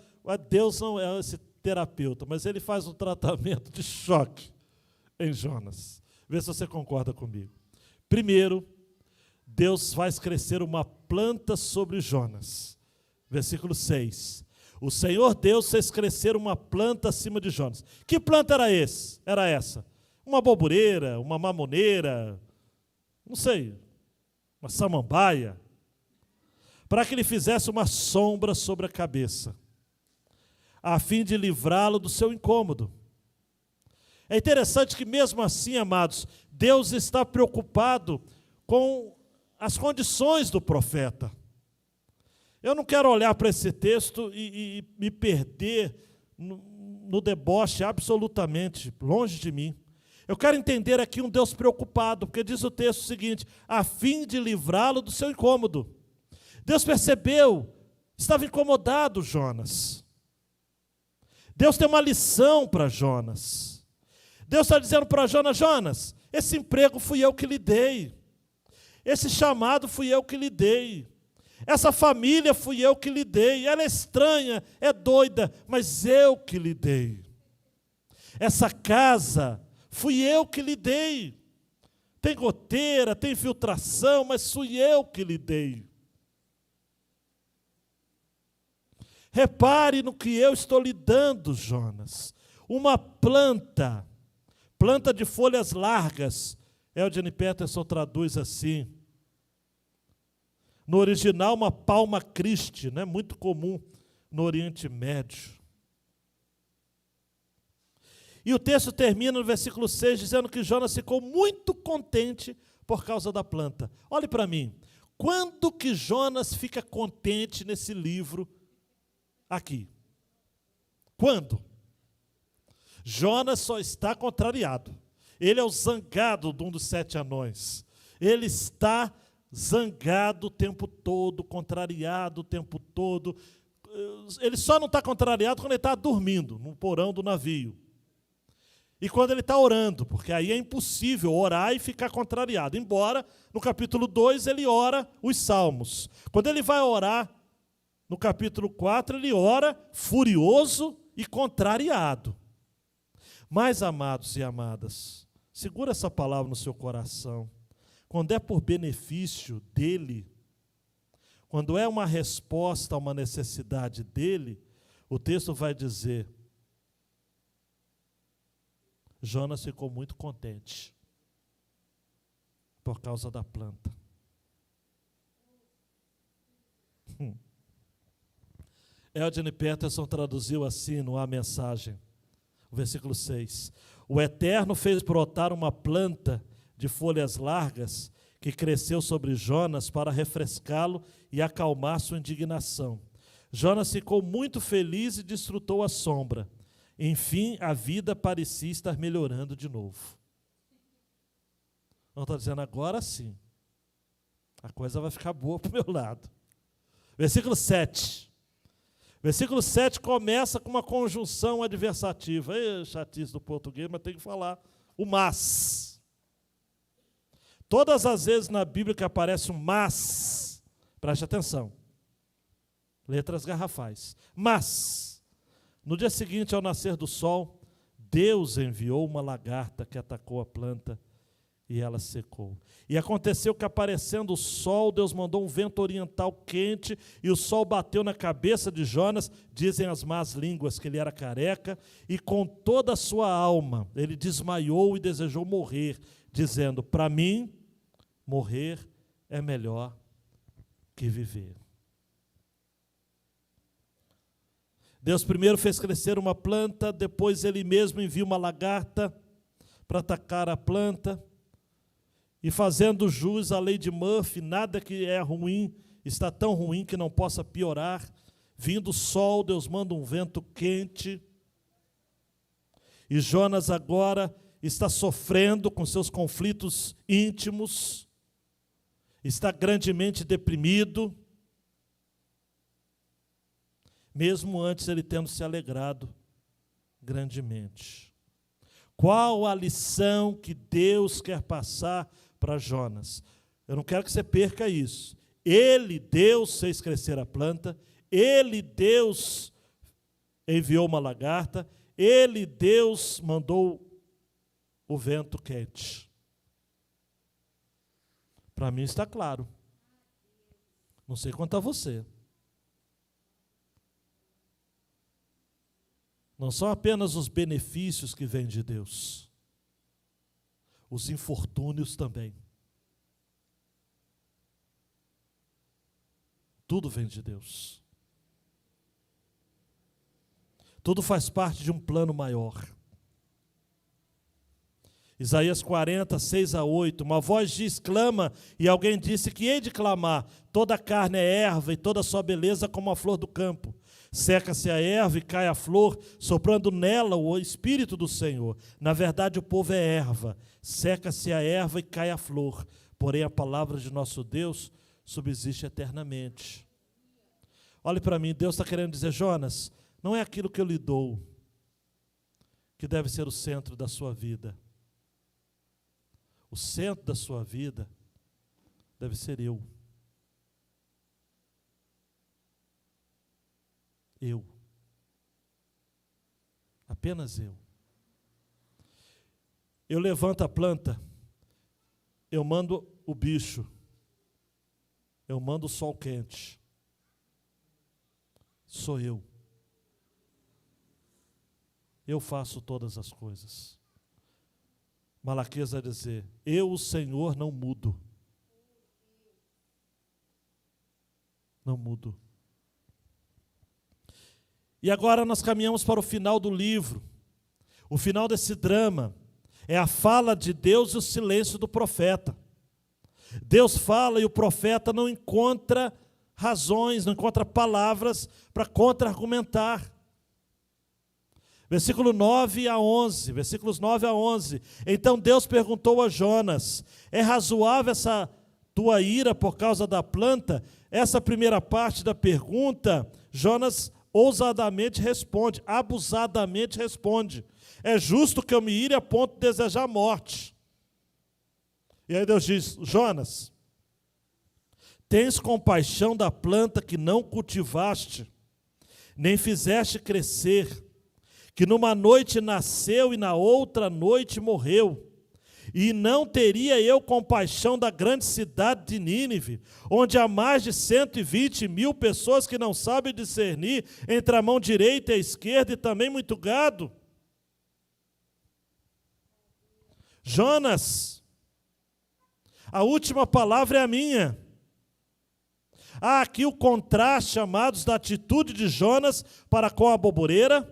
Deus não é esse terapeuta, mas ele faz um tratamento de choque em Jonas. Vê se você concorda comigo. Primeiro, Deus faz crescer uma planta sobre Jonas. Versículo 6. O Senhor Deus fez crescer uma planta acima de Jonas. Que planta era essa? Uma bobureira, uma mamoneira, não sei, uma samambaia, para que lhe fizesse uma sombra sobre a cabeça, a fim de livrá-lo do seu incômodo. É interessante que mesmo assim, amados, Deus está preocupado com as condições do profeta. Eu não quero olhar para esse texto e me perder no deboche absolutamente, longe de mim. Eu quero entender aqui um Deus preocupado, porque diz o texto o seguinte: a fim de livrá-lo do seu incômodo. Deus percebeu, estava incomodado Jonas. Deus tem uma lição para Jonas. Deus está dizendo para Jonas: Jonas, esse emprego fui eu que lhe dei. Esse chamado fui eu que lhe dei. Essa família fui eu que lhe dei. Ela é estranha, é doida, mas eu que lhe dei. Essa casa fui eu que lhe dei. Tem goteira, tem filtração, mas fui eu que lhe dei. Repare no que eu estou lhe dando, Jonas. Uma planta de folhas largas. Eugene Peterson traduz assim. No original, uma palma Christi, né? Muito comum no Oriente Médio. E o texto termina no versículo 6, dizendo que Jonas ficou muito contente por causa da planta. Olhe para mim, quando que Jonas fica contente nesse livro aqui? Quando? Jonas só está contrariado. Ele é o zangado de um dos 7 anões. Ele está zangado o tempo todo, contrariado o tempo todo. Ele só não está contrariado quando ele está dormindo no porão do navio. E quando ele está orando, porque aí é impossível orar e ficar contrariado. Embora, no capítulo 2, ele ora os salmos. Quando ele vai orar, no capítulo 4, ele ora furioso e contrariado. Mas, amados e amadas, segura essa palavra no seu coração. Quando é por benefício dele, quando é uma resposta a uma necessidade dele, o texto vai dizer: Jonas ficou muito contente por causa da planta. Eugene Peterson traduziu assim no A Mensagem, o versículo 6. O Eterno fez brotar uma planta de folhas largas que cresceu sobre Jonas para refrescá-lo e acalmar sua indignação. Jonas ficou muito feliz e desfrutou a sombra. Enfim, a vida parecia estar melhorando de novo. Não está dizendo agora sim. A coisa vai ficar boa para o meu lado. Versículo 7. Versículo 7 começa com uma conjunção adversativa. Chatice do português, mas tem que falar. O mas. Todas as vezes na Bíblia que aparece um mas, preste atenção. Letras garrafais. Mas, no dia seguinte, ao nascer do sol, Deus enviou uma lagarta que atacou a planta e ela secou. E aconteceu que, aparecendo o sol, Deus mandou um vento oriental quente e o sol bateu na cabeça de Jonas, dizem as más línguas que ele era careca, e com toda a sua alma ele desmaiou e desejou morrer, dizendo: para mim, morrer é melhor que viver. Deus primeiro fez crescer uma planta, depois ele mesmo envia uma lagarta para atacar a planta. E fazendo jus à lei de Murphy, nada que é ruim está tão ruim que não possa piorar. Vindo o sol, Deus manda um vento quente. E Jonas agora está sofrendo com seus conflitos íntimos, está grandemente deprimido, mesmo antes ele tendo se alegrado grandemente. Qual a lição que Deus quer passar para Jonas? Eu não quero que você perca isso. Ele, Deus, fez crescer a planta, ele, Deus, enviou uma lagarta, ele, Deus, mandou o vento quente. Para mim está claro. Não sei quanto a você. Não são apenas os benefícios que vêm de Deus, os infortúnios também. Tudo vem de Deus. Tudo faz parte de um plano maior. Isaías 40, 6-8, uma voz diz, clama, e alguém disse que hei de clamar, toda a carne é erva e toda a sua beleza como a flor do campo. Seca-se a erva e cai a flor, soprando nela o Espírito do Senhor. Na verdade, o povo é erva. Seca-se a erva e cai a flor. Porém, a palavra de nosso Deus subsiste eternamente. Olhe para mim, Deus está querendo dizer, Jonas, não é aquilo que eu lhe dou que deve ser o centro da sua vida. O centro da sua vida deve ser eu. Eu. Apenas eu. Eu levanto a planta, eu mando o bicho, eu mando o sol quente. Sou eu. Eu faço todas as coisas. Malaquias vai dizer: eu, o Senhor, não mudo. Não mudo. E agora nós caminhamos para o final do livro. O final desse drama é a fala de Deus e o silêncio do profeta. Deus fala e o profeta não encontra razões, não encontra palavras para contra-argumentar. Versículo 9 a 11, versículos 9 a 11. Então Deus perguntou a Jonas: é razoável essa tua ira por causa da planta? Essa primeira parte da pergunta, Jonas ousadamente responde, abusadamente responde: é justo que eu me ire a ponto de desejar a morte. E aí Deus diz: Jonas, tens compaixão da planta que não cultivaste, nem fizeste crescer, que numa noite nasceu e na outra noite morreu. E não teria eu compaixão da grande cidade de Nínive, onde há mais de 120.000 pessoas que não sabem discernir entre a mão direita e a esquerda, e também muito gado? Jonas, a última palavra é a minha. Há aqui o contraste, amados, da atitude de Jonas para com a boboreira,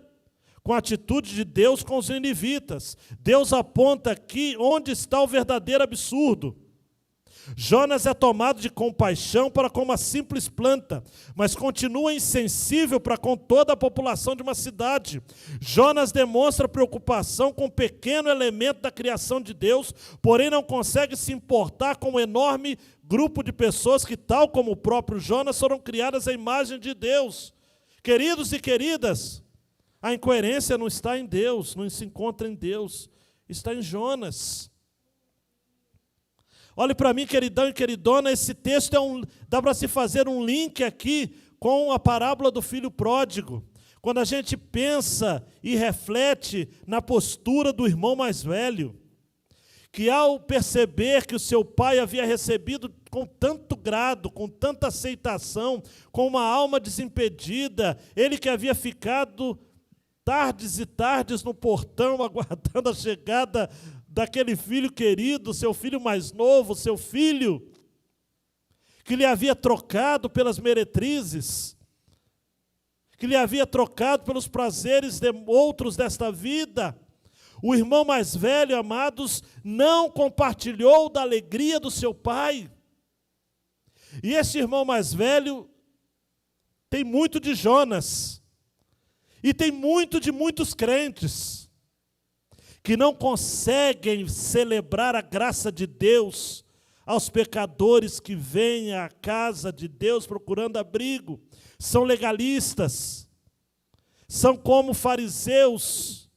com a atitude de Deus com os ninivitas. Deus aponta aqui onde está o verdadeiro absurdo. Jonas é tomado de compaixão para com uma simples planta, mas continua insensível para com toda a população de uma cidade. Jonas demonstra preocupação com um pequeno elemento da criação de Deus, porém não consegue se importar com o enorme grupo de pessoas que, tal como o próprio Jonas, foram criadas à imagem de Deus. Queridos e queridas, a incoerência não está em Deus, não se encontra em Deus, está em Jonas. Olhe para mim, queridão e queridona, esse texto dá para se fazer um link aqui com a parábola do filho pródigo. Quando a gente pensa e reflete na postura do irmão mais velho, que ao perceber que o seu pai havia recebido com tanto grado, com tanta aceitação, com uma alma desimpedida, ele que havia ficado tardes e tardes no portão, aguardando a chegada daquele filho querido, seu filho mais novo, seu filho, que lhe havia trocado pelas meretrizes, que lhe havia trocado pelos prazeres de outros desta vida. O irmão mais velho, amados, não compartilhou da alegria do seu pai. E esse irmão mais velho tem muito de Jonas, e tem muito de muitos crentes que não conseguem celebrar a graça de Deus aos pecadores que vêm à casa de Deus procurando abrigo. São legalistas, são como fariseus,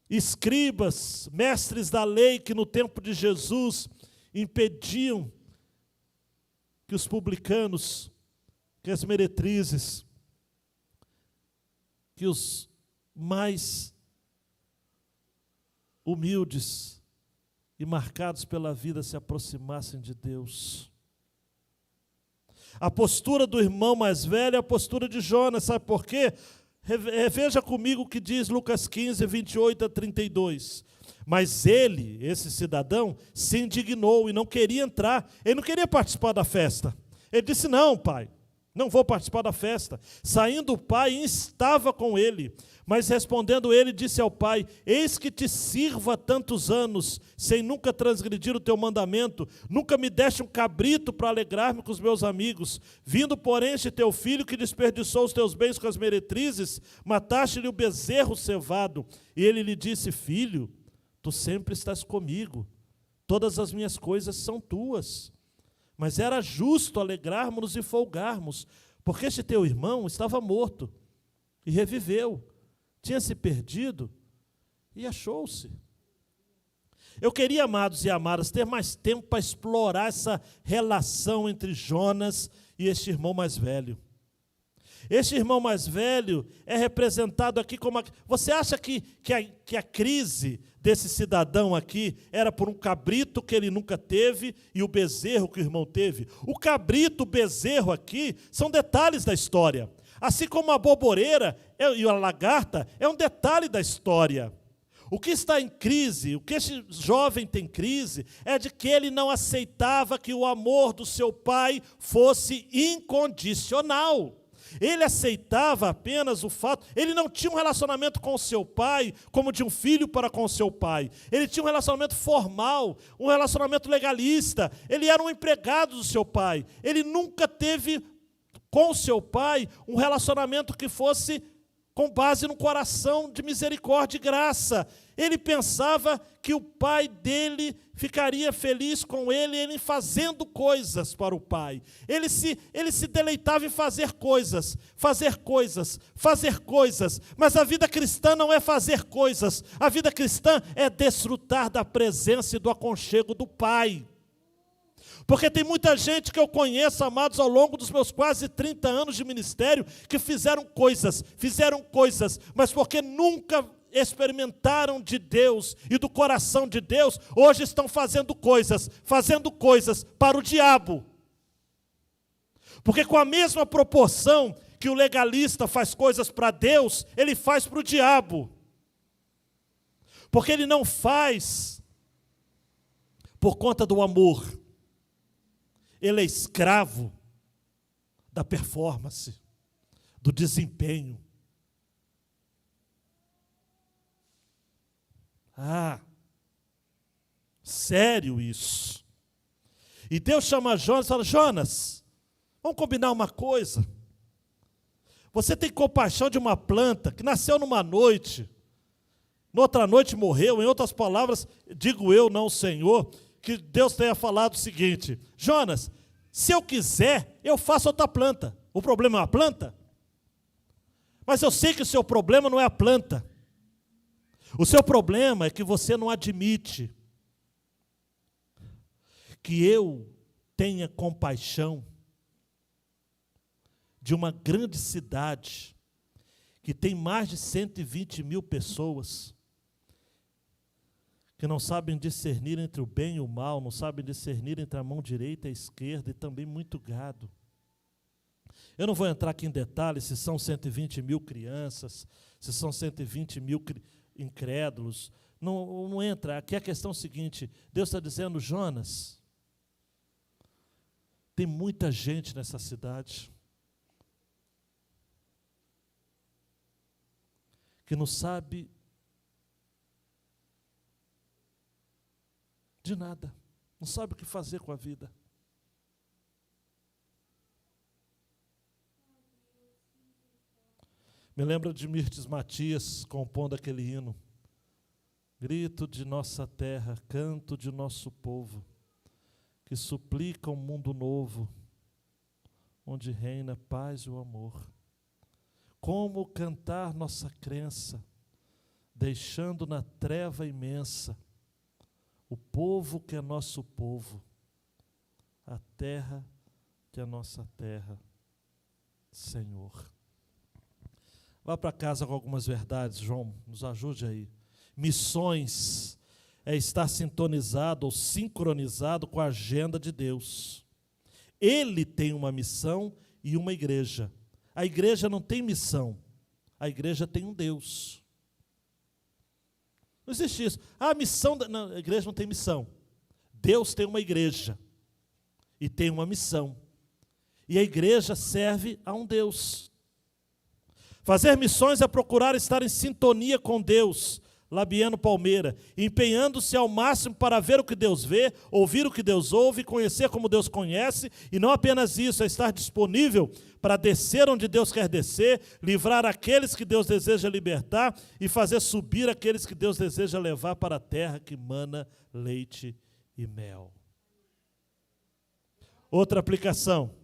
escribas, mestres da lei que no tempo de Jesus impediam que os publicanos, que as meretrizes, que os mais humildes e marcados pela vida se aproximassem de Deus. A postura do irmão mais velho é a postura de Jonas, sabe por quê? Veja comigo o que diz Lucas 15, 28 a 32. Mas ele, esse cidadão, se indignou e não queria entrar, ele não queria participar da festa. Ele disse: não, pai, não vou participar da festa. Saindo o pai, instava com ele. Mas respondendo ele, disse ao pai: eis que te sirvo há tantos anos, sem nunca transgredir o teu mandamento. Nunca me deste um cabrito para alegrar-me com os meus amigos. Vindo, porém, este teu filho, que desperdiçou os teus bens com as meretrizes, mataste-lhe o bezerro cevado. E ele lhe disse: filho, tu sempre estás comigo. Todas as minhas coisas são tuas. Mas era justo alegrarmos-nos e folgarmos, porque este teu irmão estava morto e reviveu, tinha se perdido e achou-se. Eu queria, amados e amadas, ter mais tempo para explorar essa relação entre Jonas e este irmão mais velho. Este irmão mais velho é representado aqui como... Você acha que a crise desse cidadão aqui era por um cabrito que ele nunca teve e o bezerro que o irmão teve? O cabrito, o bezerro aqui são detalhes da história. Assim como a boboreira e a lagarta é um detalhe da história. O que está em crise, o que este jovem tem crise, é de que ele não aceitava que o amor do seu pai fosse incondicional. Ele aceitava apenas o fato, ele não tinha um relacionamento com o seu pai como de um filho para com o seu pai. Ele tinha um relacionamento formal, um relacionamento legalista. Ele era um empregado do seu pai. Ele nunca teve com o seu pai um relacionamento que fosse com base no coração de misericórdia e graça. Ele pensava que o pai dele ficaria feliz com ele fazendo coisas para o pai. Ele se deleitava em fazer coisas, mas a vida cristã não é fazer coisas, a vida cristã é desfrutar da presença e do aconchego do pai. Porque tem muita gente que eu conheço, amados, ao longo dos meus quase 30 anos de ministério, que fizeram coisas, mas porque nunca experimentaram de Deus e do coração de Deus, hoje estão fazendo coisas para o diabo. Porque com a mesma proporção que o legalista faz coisas para Deus, ele faz para o diabo. Porque ele não faz por conta do amor. Ele é escravo da performance, do desempenho. Sério isso. E Deus chama Jonas e fala: Jonas, vamos combinar uma coisa. Você tem compaixão de uma planta que nasceu numa noite, noutra noite morreu. Em outras palavras, digo eu, não o Senhor, que Deus tenha falado o seguinte: Jonas, se eu quiser, eu faço outra planta. O problema é a planta? Mas eu sei que o seu problema não é a planta. O seu problema é que você não admite que eu tenha compaixão de uma grande cidade que tem mais de 120 mil pessoas que não sabem discernir entre o bem e o mal, não sabem discernir entre a mão direita e a esquerda, e também muito gado. Eu não vou entrar aqui em detalhes se são 120 mil crianças, se são 120 mil incrédulos, não entra. Aqui a questão é o seguinte: Deus está dizendo: Jonas, tem muita gente nessa cidade que não sabe de nada, não sabe o que fazer com a vida. Me lembro de Mirtes Matias compondo aquele hino: grito de nossa terra, canto de nosso povo, que suplica um mundo novo, onde reina a paz e o amor. Como cantar nossa crença, deixando na treva imensa o povo que é nosso povo, a terra que é nossa terra, Senhor. Vá para casa com algumas verdades, João, nos ajude aí. Missões é estar sintonizado ou sincronizado com a agenda de Deus. Ele tem uma missão e uma igreja. A igreja não tem missão, a igreja tem um Deus. Não existe isso. A missão, não, a igreja não tem missão. Deus tem uma igreja e tem uma missão. E a igreja serve a um Deus. Fazer missões é procurar estar em sintonia com Deus, Labiano Palmeira, empenhando-se ao máximo para ver o que Deus vê, ouvir o que Deus ouve, conhecer como Deus conhece, e não apenas isso, é estar disponível para descer onde Deus quer descer, livrar aqueles que Deus deseja libertar e fazer subir aqueles que Deus deseja levar para a terra que mana leite e mel. Outra aplicação.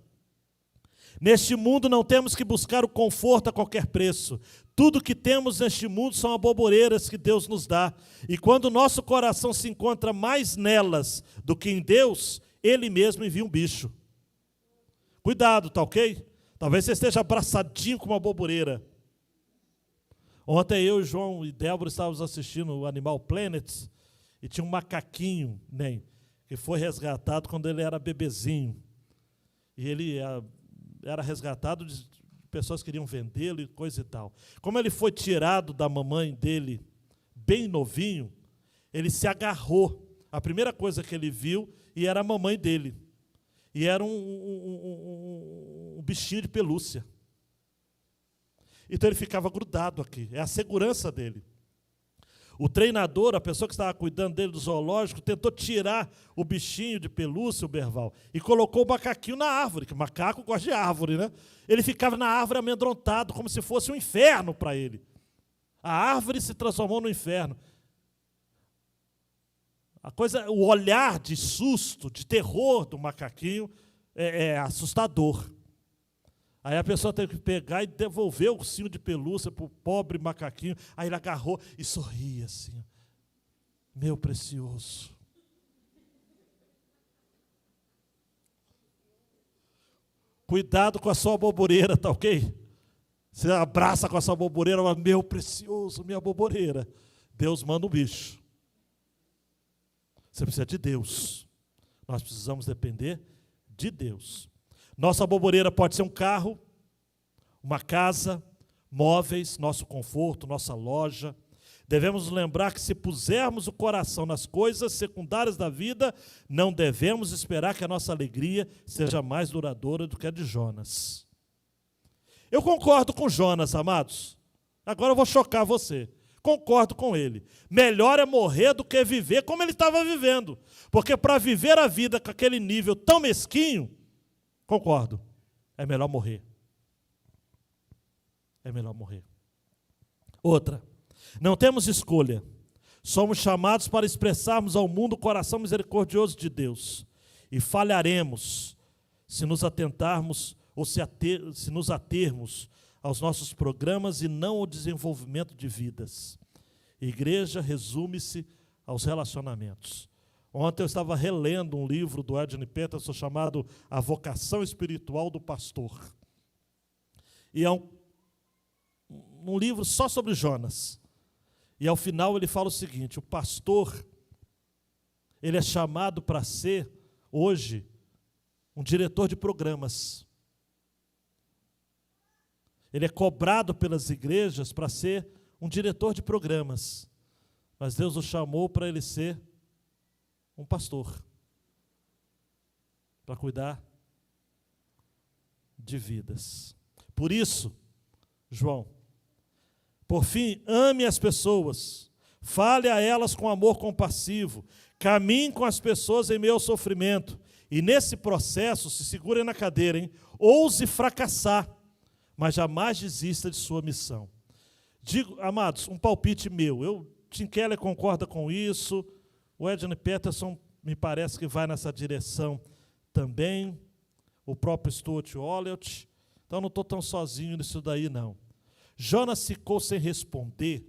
Neste mundo não temos que buscar o conforto a qualquer preço. Tudo que temos neste mundo são aboboreiras que Deus nos dá. E quando o nosso coração se encontra mais nelas do que em Deus, Ele mesmo envia um bicho. Cuidado, tá ok? Talvez você esteja abraçadinho com uma bobureira. Ontem eu, João e Débora estávamos assistindo o Animal Planet e tinha um macaquinho, né, que foi resgatado quando ele era bebezinho. E ele era resgatado de pessoas que queriam vendê-lo e coisa e tal. Como ele foi tirado da mamãe dele, bem novinho, ele se agarrou. A primeira coisa que ele viu e era a mamãe dele. E era um bichinho de pelúcia. Então ele ficava grudado aqui. É a segurança dele. O treinador, a pessoa que estava cuidando dele do zoológico, tentou tirar o bichinho de pelúcia, o Berval, e colocou o macaquinho na árvore, que o macaco gosta de árvore, né? Ele ficava na árvore amedrontado, como se fosse um inferno para ele. A árvore se transformou no inferno. O olhar de susto, de terror do macaquinho é assustador. Aí a pessoa teve que pegar e devolver o ursinho de pelúcia para o pobre macaquinho. Aí ele agarrou e sorria assim. Meu precioso. Cuidado com a sua bobureira, tá ok? Você abraça com a sua bobureira, fala, meu precioso, minha bobureira. Deus manda um bicho. Você precisa de Deus. Nós precisamos depender de Deus. Nossa bobureira pode ser um carro, uma casa, móveis, nosso conforto, nossa loja. Devemos nos lembrar que se pusermos o coração nas coisas secundárias da vida, não devemos esperar que a nossa alegria seja mais duradoura do que a de Jonas. Eu concordo com Jonas, amados. Agora eu vou chocar você. Concordo com ele. Melhor é morrer do que viver como ele estava vivendo. Porque para viver a vida com aquele nível tão mesquinho, concordo, é melhor morrer. É melhor morrer. Outra, não temos escolha. Somos chamados para expressarmos ao mundo o coração misericordioso de Deus. E falharemos se nos atentarmos ou se nos atermos aos nossos programas e não ao desenvolvimento de vidas. Igreja resume-se aos relacionamentos. Ontem eu estava relendo um livro do Eugene Peterson chamado A Vocação Espiritual do Pastor. E é um livro só sobre Jonas. E ao final ele fala o seguinte, o pastor, ele é chamado para ser, hoje, um diretor de programas. Ele é cobrado pelas igrejas para ser um diretor de programas. Mas Deus o chamou para ele ser um pastor. Para cuidar de vidas. Por isso, João, por fim, ame as pessoas. Fale a elas com amor compassivo. Caminhe com as pessoas em meio ao sofrimento. E nesse processo, se segure na cadeira, hein? Ouse fracassar, mas jamais desista de sua missão. Digo, amados, um palpite meu. Tim Keller concorda com isso. O Eugene Peterson me parece que vai nessa direção também. O próprio Stuart Olyott. Então não estou tão sozinho nisso daí, não. Jonas ficou sem responder,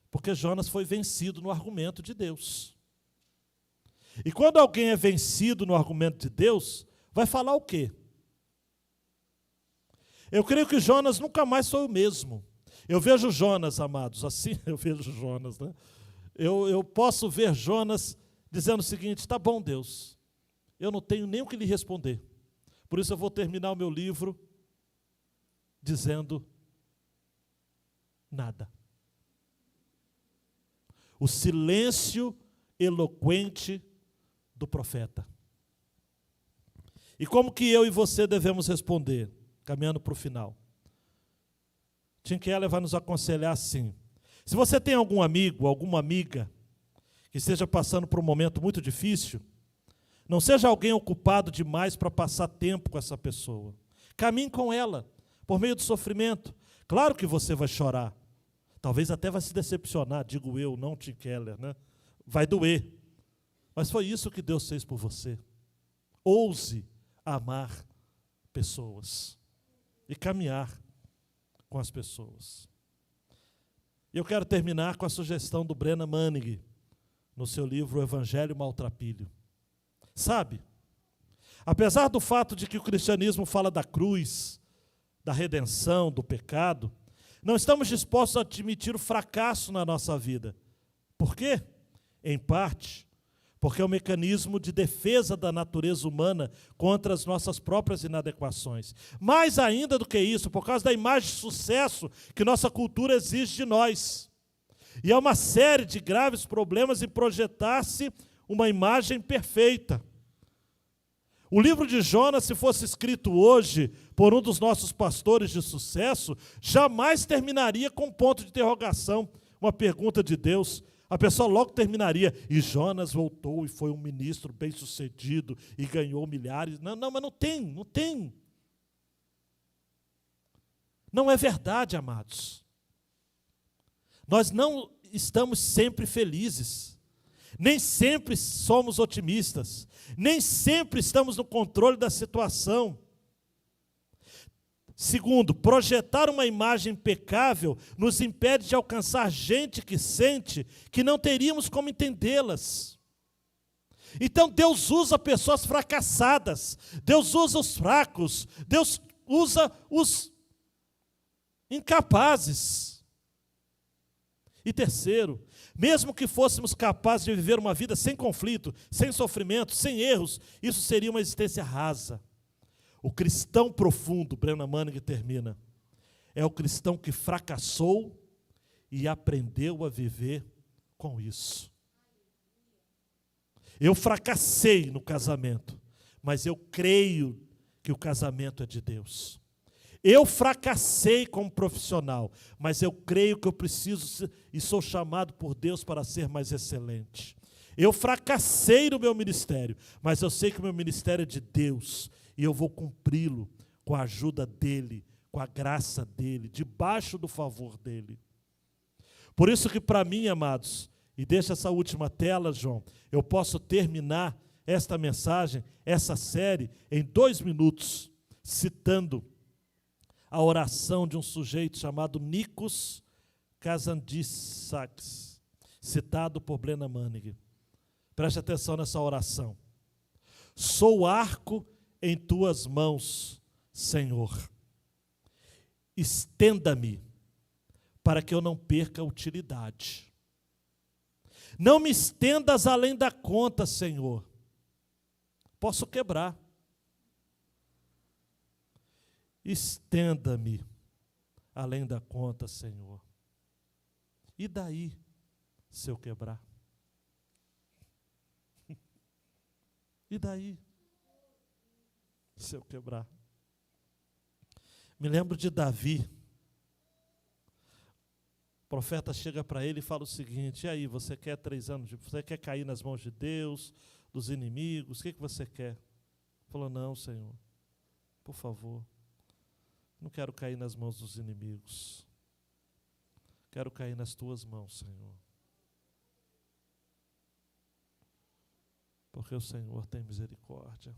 porque Jonas foi vencido no argumento de Deus. E quando alguém é vencido no argumento de Deus, vai falar o quê? Eu creio que Jonas nunca mais foi o mesmo. Eu vejo Jonas, amados, assim eu vejo Jonas, né? Eu posso ver Jonas dizendo o seguinte, tá bom, Deus, eu não tenho nem o que lhe responder. Por isso eu vou terminar o meu livro dizendo nada. O silêncio eloquente do profeta. E como que eu e você devemos responder? Caminhando para o final. Tim Keller vai nos aconselhar assim. Se você tem algum amigo, alguma amiga, que esteja passando por um momento muito difícil, não seja alguém ocupado demais para passar tempo com essa pessoa. Caminhe com ela, por meio do sofrimento. Claro que você vai chorar. Talvez até vai se decepcionar, digo eu, não Tim Keller, né? Vai doer. Mas foi isso que Deus fez por você. Ouse amar pessoas e caminhar com as pessoas. E eu quero terminar com a sugestão do Brennan Manning, no seu livro O Evangelho Maltrapilho. Sabe, Apesar do fato de que o cristianismo fala da cruz, da redenção, do pecado, não estamos dispostos a admitir o fracasso na nossa vida. Por quê? Em parte, porque é um mecanismo de defesa da natureza humana contra as nossas próprias inadequações. Mais ainda do que isso, por causa da imagem de sucesso que nossa cultura exige de nós. E há uma série de graves problemas em projetar-se uma imagem perfeita. O livro de Jonas, se fosse escrito hoje por um dos nossos pastores de sucesso, jamais terminaria com um ponto de interrogação, uma pergunta de Deus. A pessoa logo terminaria, e Jonas voltou e foi um ministro bem-sucedido e ganhou milhares. Não, mas não tem. Não é verdade, amados. Nós não estamos sempre felizes. Nem sempre somos otimistas, nem sempre estamos no controle da situação. Segundo, projetar uma imagem impecável nos impede de alcançar gente que sente que não teríamos como entendê-las. Então Deus usa pessoas fracassadas, Deus usa os fracos, Deus usa os incapazes. E terceiro, mesmo que fôssemos capazes de viver uma vida sem conflito, sem sofrimento, sem erros, isso seria uma existência rasa. O cristão profundo, Brennan Manning termina, é o cristão que fracassou e aprendeu a viver com isso. Eu fracassei no casamento, mas eu creio que o casamento é de Deus. Eu fracassei como profissional, mas eu creio que eu preciso e sou chamado por Deus para ser mais excelente. Eu fracassei no meu ministério, mas eu sei que o meu ministério é de Deus e eu vou cumpri-lo com a ajuda dEle, com a graça dEle, debaixo do favor dEle. Por isso que para mim, amados, e deixa essa última tela, João, eu posso terminar esta mensagem, essa série, em 2 minutos, citando a oração de um sujeito chamado Nikos Kazantzakis, citado por Brennan Manning. Preste atenção nessa oração. Sou arco em tuas mãos, Senhor. Estenda-me para que eu não perca a utilidade. Não me estendas além da conta, Senhor. Posso quebrar. Estenda-me além da conta, Senhor. E daí, se eu quebrar? E daí, se eu quebrar? Me lembro de Davi. O profeta chega para ele e fala o seguinte: e aí, você quer 3 anos? Você quer cair nas mãos de Deus, dos inimigos? O que você quer? Ele falou: não, Senhor, por favor. Não quero cair nas mãos dos inimigos. Quero cair nas tuas mãos, Senhor. Porque o Senhor tem misericórdia.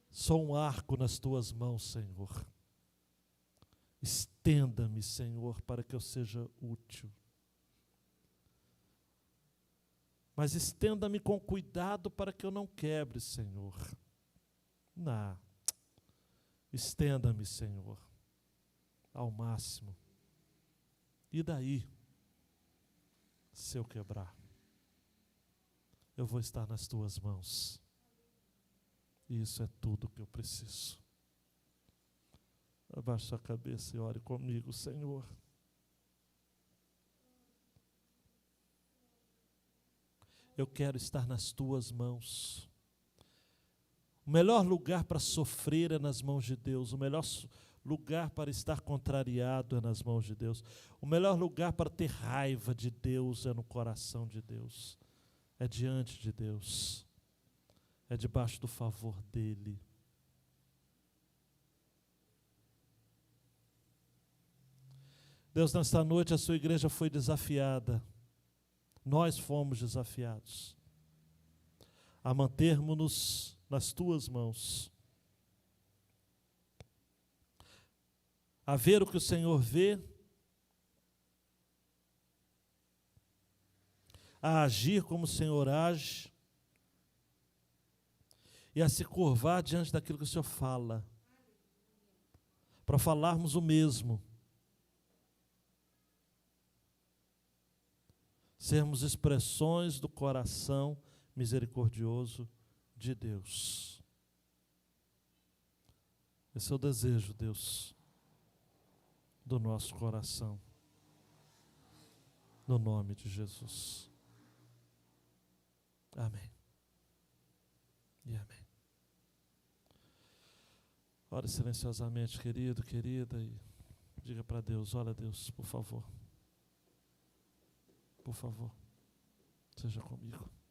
Sou um arco nas tuas mãos, Senhor. Estenda-me, Senhor, para que eu seja útil. Mas estenda-me com cuidado para que eu não quebre, Senhor. Não. Estenda-me, Senhor, ao máximo. E daí, se eu quebrar? Eu vou estar nas tuas mãos. E isso é tudo que eu preciso. Abaixe a cabeça e ore comigo, Senhor. Eu quero estar nas tuas mãos. O melhor lugar para sofrer é nas mãos de Deus. O melhor lugar para estar contrariado é nas mãos de Deus. O melhor lugar para ter raiva de Deus é no coração de Deus. É diante de Deus. É debaixo do favor dEle. Deus, nesta noite a sua igreja foi desafiada. Nós fomos desafiados a mantermos-nos nas tuas mãos, a ver o que o Senhor vê, a agir como o Senhor age e a se curvar diante daquilo que o Senhor fala, para falarmos o mesmo, sermos expressões do coração misericordioso de Deus. Esse é o desejo, Deus, do nosso coração, no nome de Jesus. Amém. E amém. Ore silenciosamente, querido, querida, e diga para Deus: olha, Deus, por favor, seja comigo.